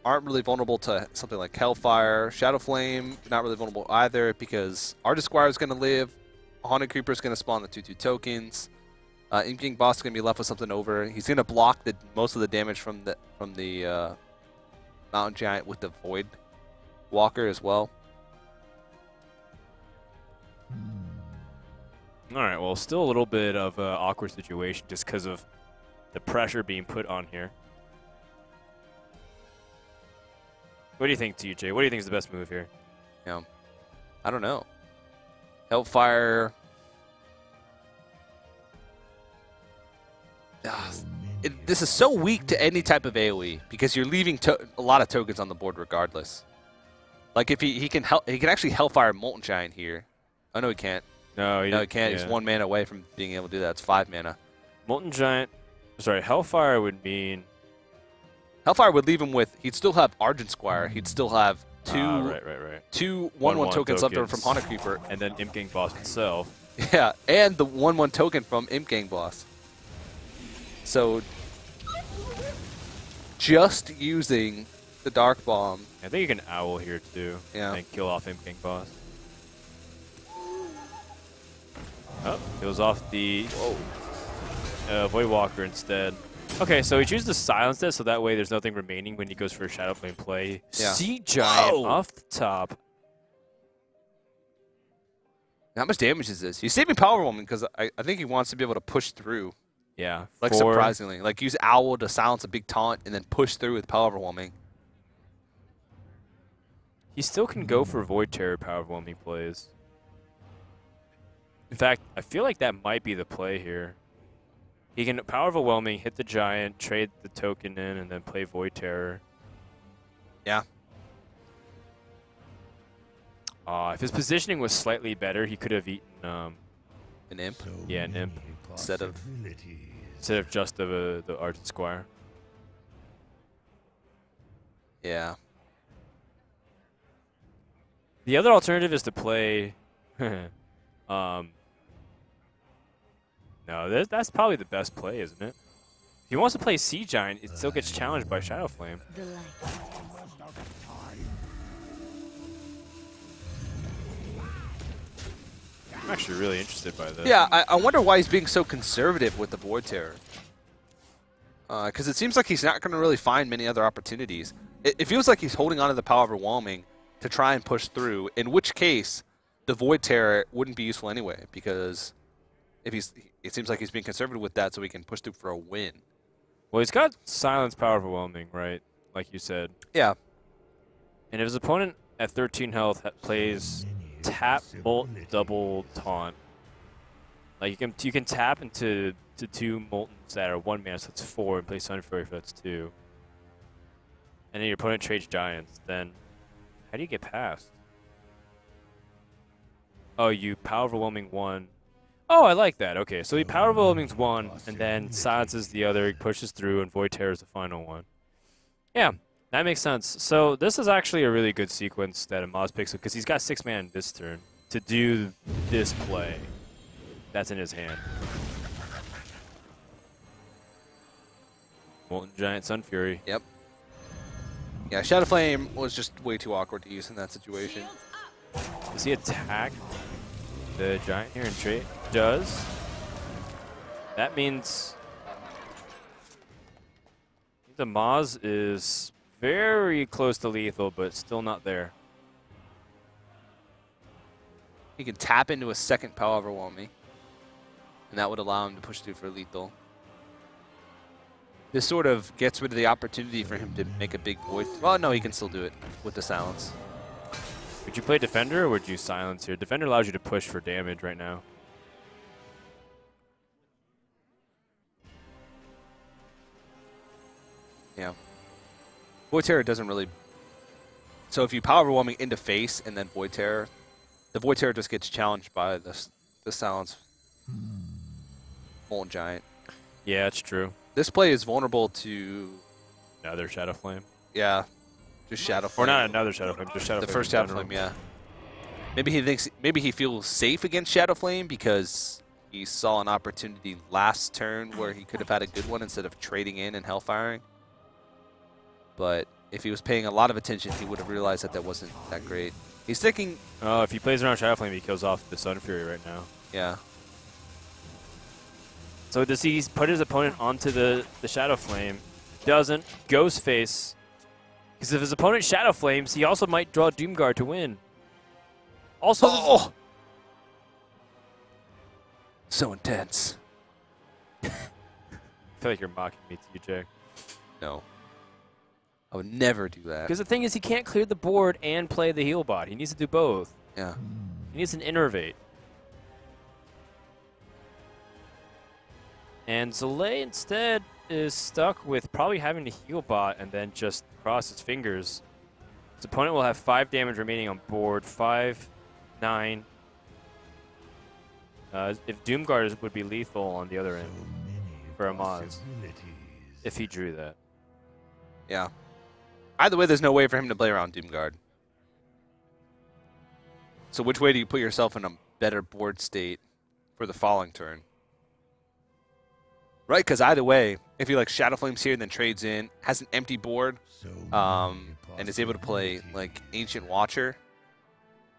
Speaker 1: aren't really vulnerable to something like Hellfire. Shadow Flame, not really vulnerable either because Artist Squire is going to live. Haunted Creeper is going to spawn the 2/2 tokens. Imp Gang Boss is going to be left with something over. He's going to block most of the damage from the Mountain Giant with the Void Walker as well.
Speaker 2: all right, well, still a little bit of an awkward situation just because of the pressure being put on here. What do you think, TJ? What do you think is the best move here?
Speaker 1: Yeah, I don't know. Hellfire. This is so weak to any type of AoE because you're leaving a lot of tokens on the board regardless. Like if he can actually Hellfire Molten Giant here. Oh no, he can't.
Speaker 2: No,
Speaker 1: he can't. Yeah. He's 1 mana away from being able to do that. It's 5 mana.
Speaker 2: Molten Giant. Sorry, Hellfire would mean.
Speaker 1: Hellfire would leave him with. He'd still have Argent Squire. He'd still have two 1/1 tokens left over from Haunted Creeper,
Speaker 2: and then Imp Gang Boss itself.
Speaker 1: Yeah, and the 1/1 token from Imp Gang Boss. So just using the Dark Bomb.
Speaker 2: I think you can Owl here too.
Speaker 1: Yeah.
Speaker 2: And kill off Imp Gang Boss. Oh, kills off the Void Walker instead. Okay, so he chooses to silence this, so that way there's nothing remaining when he goes for a Shadow Flame play.
Speaker 1: Yeah.
Speaker 2: Sea Giant off the top.
Speaker 1: How much damage is this? He's saving Power Woman because I think he wants to be able to push through
Speaker 2: Yeah.
Speaker 1: Like, surprisingly. Like, use Owl to silence a big taunt and then push through with Power Overwhelming.
Speaker 2: He still can go for Void Terror Power Overwhelming plays. In fact, I feel like that might be the play here. He can Power Overwhelming, hit the Giant, trade the token in, and then play Void Terror.
Speaker 1: Yeah.
Speaker 2: If his positioning was slightly better, he could have eaten
Speaker 1: An Imp.
Speaker 2: Yeah, an Imp.
Speaker 1: Instead of
Speaker 2: just the Argent Squire.
Speaker 1: Yeah.
Speaker 2: The other alternative is to play. No, that's probably the best play, isn't it? If he wants to play Sea Giant, it still gets challenged by Shadow Flame. I'm actually really interested by this.
Speaker 1: Yeah, I wonder why he's being so conservative with the Void Terror. Because it seems like he's not going to really find many other opportunities. It feels like he's holding on to the Power Overwhelming to try and push through, in which case the Void Terror wouldn't be useful anyway, because it seems like he's being conservative with that so he can push through for a win.
Speaker 2: Well, he's got Silence Power Overwhelming, right? Like you said.
Speaker 1: Yeah.
Speaker 2: And if his opponent at 13 health plays Tap, Bolt, Double, Taunt, like you can tap into two Moltons that are 1 mana, so that's 4, and play Sunfury if that's 2. And then your opponent trades Giants, then how do you get past? Oh, you Power Overwhelming 1. Oh, I like that. Okay, so he Power Overwhelming's 1, and then silences the other, he pushes through, and Void Terror is the final one. Yeah, that makes sense. So this is actually a really good sequence that Amaz picks up, because he's got 6 mana this turn to do this play that's in his hand. Molten Giant Sunfury.
Speaker 1: Yep. Yeah, Shadow Flame was just way too awkward to use in that situation.
Speaker 2: Does he attack the Giant here and trade? Does. That means the Amaz is very close to lethal, but still not there.
Speaker 1: He can tap into a second Power Overwhelming, and that would allow him to push through for lethal. This sort of gets rid of the opportunity for him to make a big void. Well, no, he can still do it with the silence.
Speaker 2: Would you play Defender or would you silence here? Defender allows you to push for damage right now.
Speaker 1: Yeah. Void Terror doesn't really... So if you Power Overwhelming into face and then Void Terror, the Void Terror just gets challenged by the silence Molten Giant.
Speaker 2: Yeah, it's true.
Speaker 1: This play is vulnerable to...
Speaker 2: Another Shadow Flame.
Speaker 1: Yeah, just Shadow Flame.
Speaker 2: Or not another Shadow Flame, just Shadow Flame.
Speaker 1: The first Shadow Flame, yeah. Maybe he feels safe against Shadow Flame because he saw an opportunity last turn where he could have had a good one instead of trading in and Hellfiring. But if he was paying a lot of attention, he would have realized that wasn't that great. He's thinking...
Speaker 2: Oh, if he plays around Shadow Flame, he kills off the Sunfury right now.
Speaker 1: Yeah.
Speaker 2: So does he put his opponent onto the Shadow Flame? Doesn't. Ghostface. Because if his opponent Shadow Flames, he also might draw Doomguard to win. Also,
Speaker 1: so intense.
Speaker 2: I feel like you're mocking me, TJ.
Speaker 1: No. I would never do that.
Speaker 2: Because the thing is, he can't clear the board and play the heal bot. He needs to do both.
Speaker 1: Yeah.
Speaker 2: He needs an innervate. And Zalae instead is stuck with probably having to heal bot and then just cross his fingers. His opponent will have 5 damage remaining on board. 5, 9. If Doomguard would be lethal on the other end for Amaz, if he drew that.
Speaker 1: Yeah. Either way, there's no way for him to play around Doomguard. So which way do you put yourself in a better board state for the following turn? Right, because either way, if he like Shadow Flames here and then trades in, has an empty board, and is able to play like Ancient Watcher,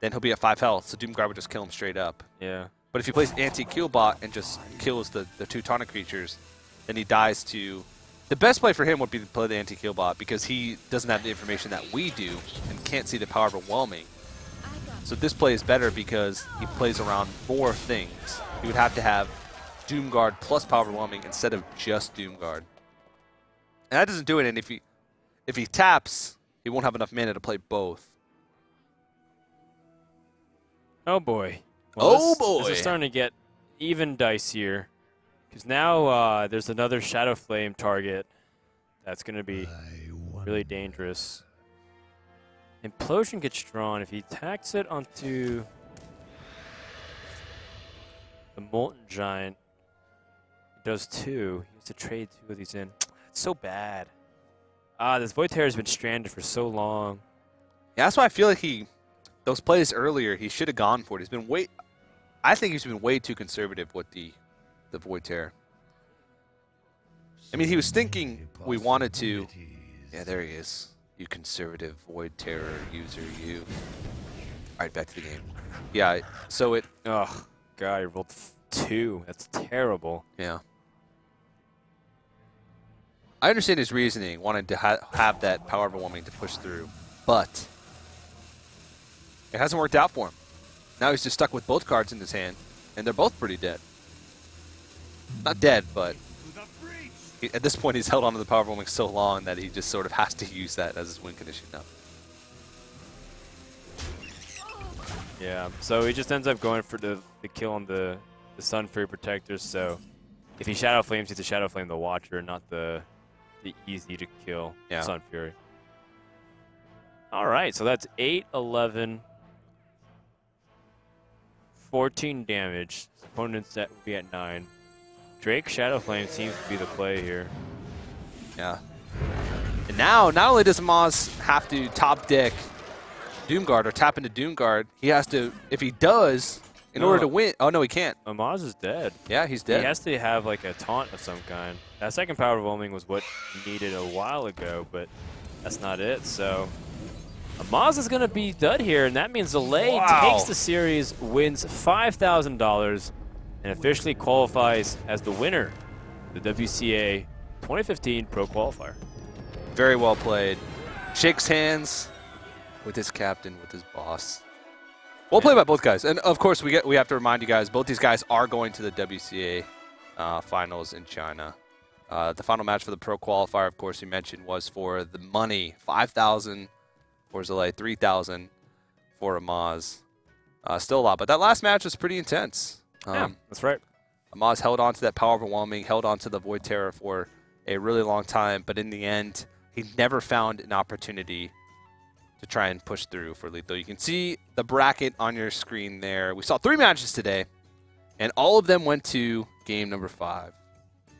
Speaker 1: then he'll be at 5 health, so Doomguard would just kill him straight up.
Speaker 2: Yeah.
Speaker 1: But if he plays Anti-Kill Bot and just kills the 2 taunt creatures, then he dies to... The best play for him would be to play the Anti-Kill Bot because he doesn't have the information that we do and can't see the Power Overwhelming. So this play is better because he plays around more things. He would have to have Doomguard plus Power Overwhelming instead of just Doomguard. And that doesn't do it, and if he taps, he won't have enough mana to play both.
Speaker 2: Oh boy. This is starting to get even dicier. Because now there's another Shadow Flame target that's going to be really dangerous. Implosion gets drawn. If he attacks it onto the Molten Giant, he does 2. He has to trade 2 of these in. It's so bad. This Void Terror has been stranded for so long.
Speaker 1: Yeah, that's why I feel like those plays earlier, he should have gone for it. I think he's been way too conservative with the Void Terror. I mean, he was thinking we wanted to. Yeah, there he is. You conservative Void Terror user, you. All right, back to the game. Yeah, so it.
Speaker 2: Oh, God, he rolled 2. That's terrible.
Speaker 1: Yeah. I understand his reasoning, wanting to have that Power Overwhelming to push through, but it hasn't worked out for him. Now he's just stuck with both cards in his hand, and they're both pretty dead. Not dead, but at this point he's held onto the Power Overwhelming so long that he just sort of has to use that as his win condition now.
Speaker 2: Yeah, so he just ends up going for the kill on the Sun Fury Protector, so if he Shadow Flames, he's a Shadow Flame the Watcher, not the easy to kill Sun Fury. All right, so that's 8, 11, 14 damage. His opponent's set will be at 9. Drake Shadow Flame seems to be the play here.
Speaker 1: Yeah. And now, not only does Amaz have to top deck Doomguard or tap into Doomguard, he has to, if he does, in order to win. Oh, no, he can't.
Speaker 2: Amaz is dead.
Speaker 1: Yeah, he's dead.
Speaker 2: He has to have like a taunt of some kind. That second Power Overwhelming was what he needed a while ago, but that's not it. So Amaz is going to be dud here, and that means Zalae takes the series, wins $5,000, and officially qualifies as the winner of the WCA 2015 Pro Qualifier.
Speaker 1: Very well played. Shakes hands with his captain, with his boss. Well played by both guys. And, of course, we have to remind you guys, both these guys are going to the WCA finals in China. The final match for the Pro Qualifier, of course, you mentioned, was for the money. $5,000 for Zalae, $3,000 for Amaz. Still a lot, but that last match was pretty intense.
Speaker 2: Yeah, that's right.
Speaker 1: Amaz held on to that Power Overwhelming, held on to the Void Terror for a really long time, but in the end, he never found an opportunity to try and push through for lethal. You can see the bracket on your screen there. We saw 3 matches today, and all of them went to game number 5.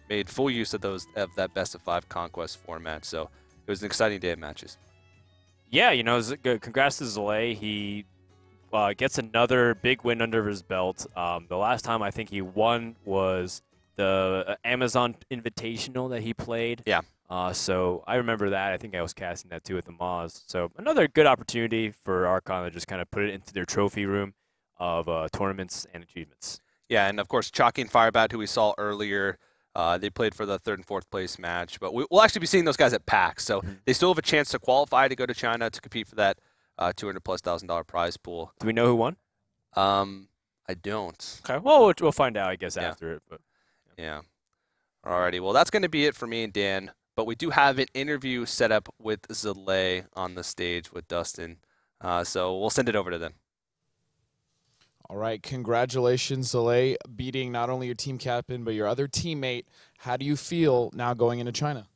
Speaker 1: Made full use of that best of 5 conquest format, so it was an exciting day of matches.
Speaker 2: Yeah, you know, congrats to Zalae. He gets another big win under his belt. The last time I think he won was the Amazon Invitational that he played. Yeah. So I remember that. I think I was casting that too with the Amaz. So another good opportunity for Archon to just kind of put it into their trophy room of tournaments and achievements.
Speaker 1: Yeah, and of course, Chalky and Firebat, who we saw earlier, they played for the 3rd and 4th place match. But we'll actually be seeing those guys at PAX. So they still have a chance to qualify to go to China to compete for that $200,000+ prize pool.
Speaker 2: Do we know who won?
Speaker 1: I don't.
Speaker 2: Okay, well, we'll find out, I guess, after it. But
Speaker 1: yeah. Alrighty, well, that's going to be it for me and Dan. But we do have an interview set up with Zalae on the stage with Dustin. So we'll send it over to them.
Speaker 4: All right, congratulations, Zalae, beating not only your team captain, but your other teammate. How do you feel now going into China?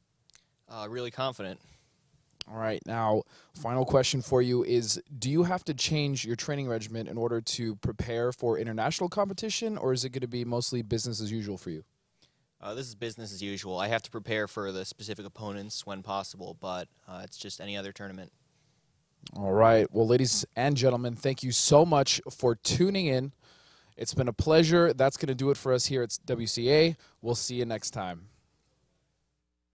Speaker 5: Really confident.
Speaker 4: All right, now, final question for you is, do you have to change your training regimen in order to prepare for international competition, or is it going to be mostly business as usual for you?
Speaker 5: This is business as usual. I have to prepare for the specific opponents when possible, but it's just any other tournament.
Speaker 4: All right. Well, ladies and gentlemen, thank you so much for tuning in. It's been a pleasure. That's going to do it for us here at WCA. We'll see you next time.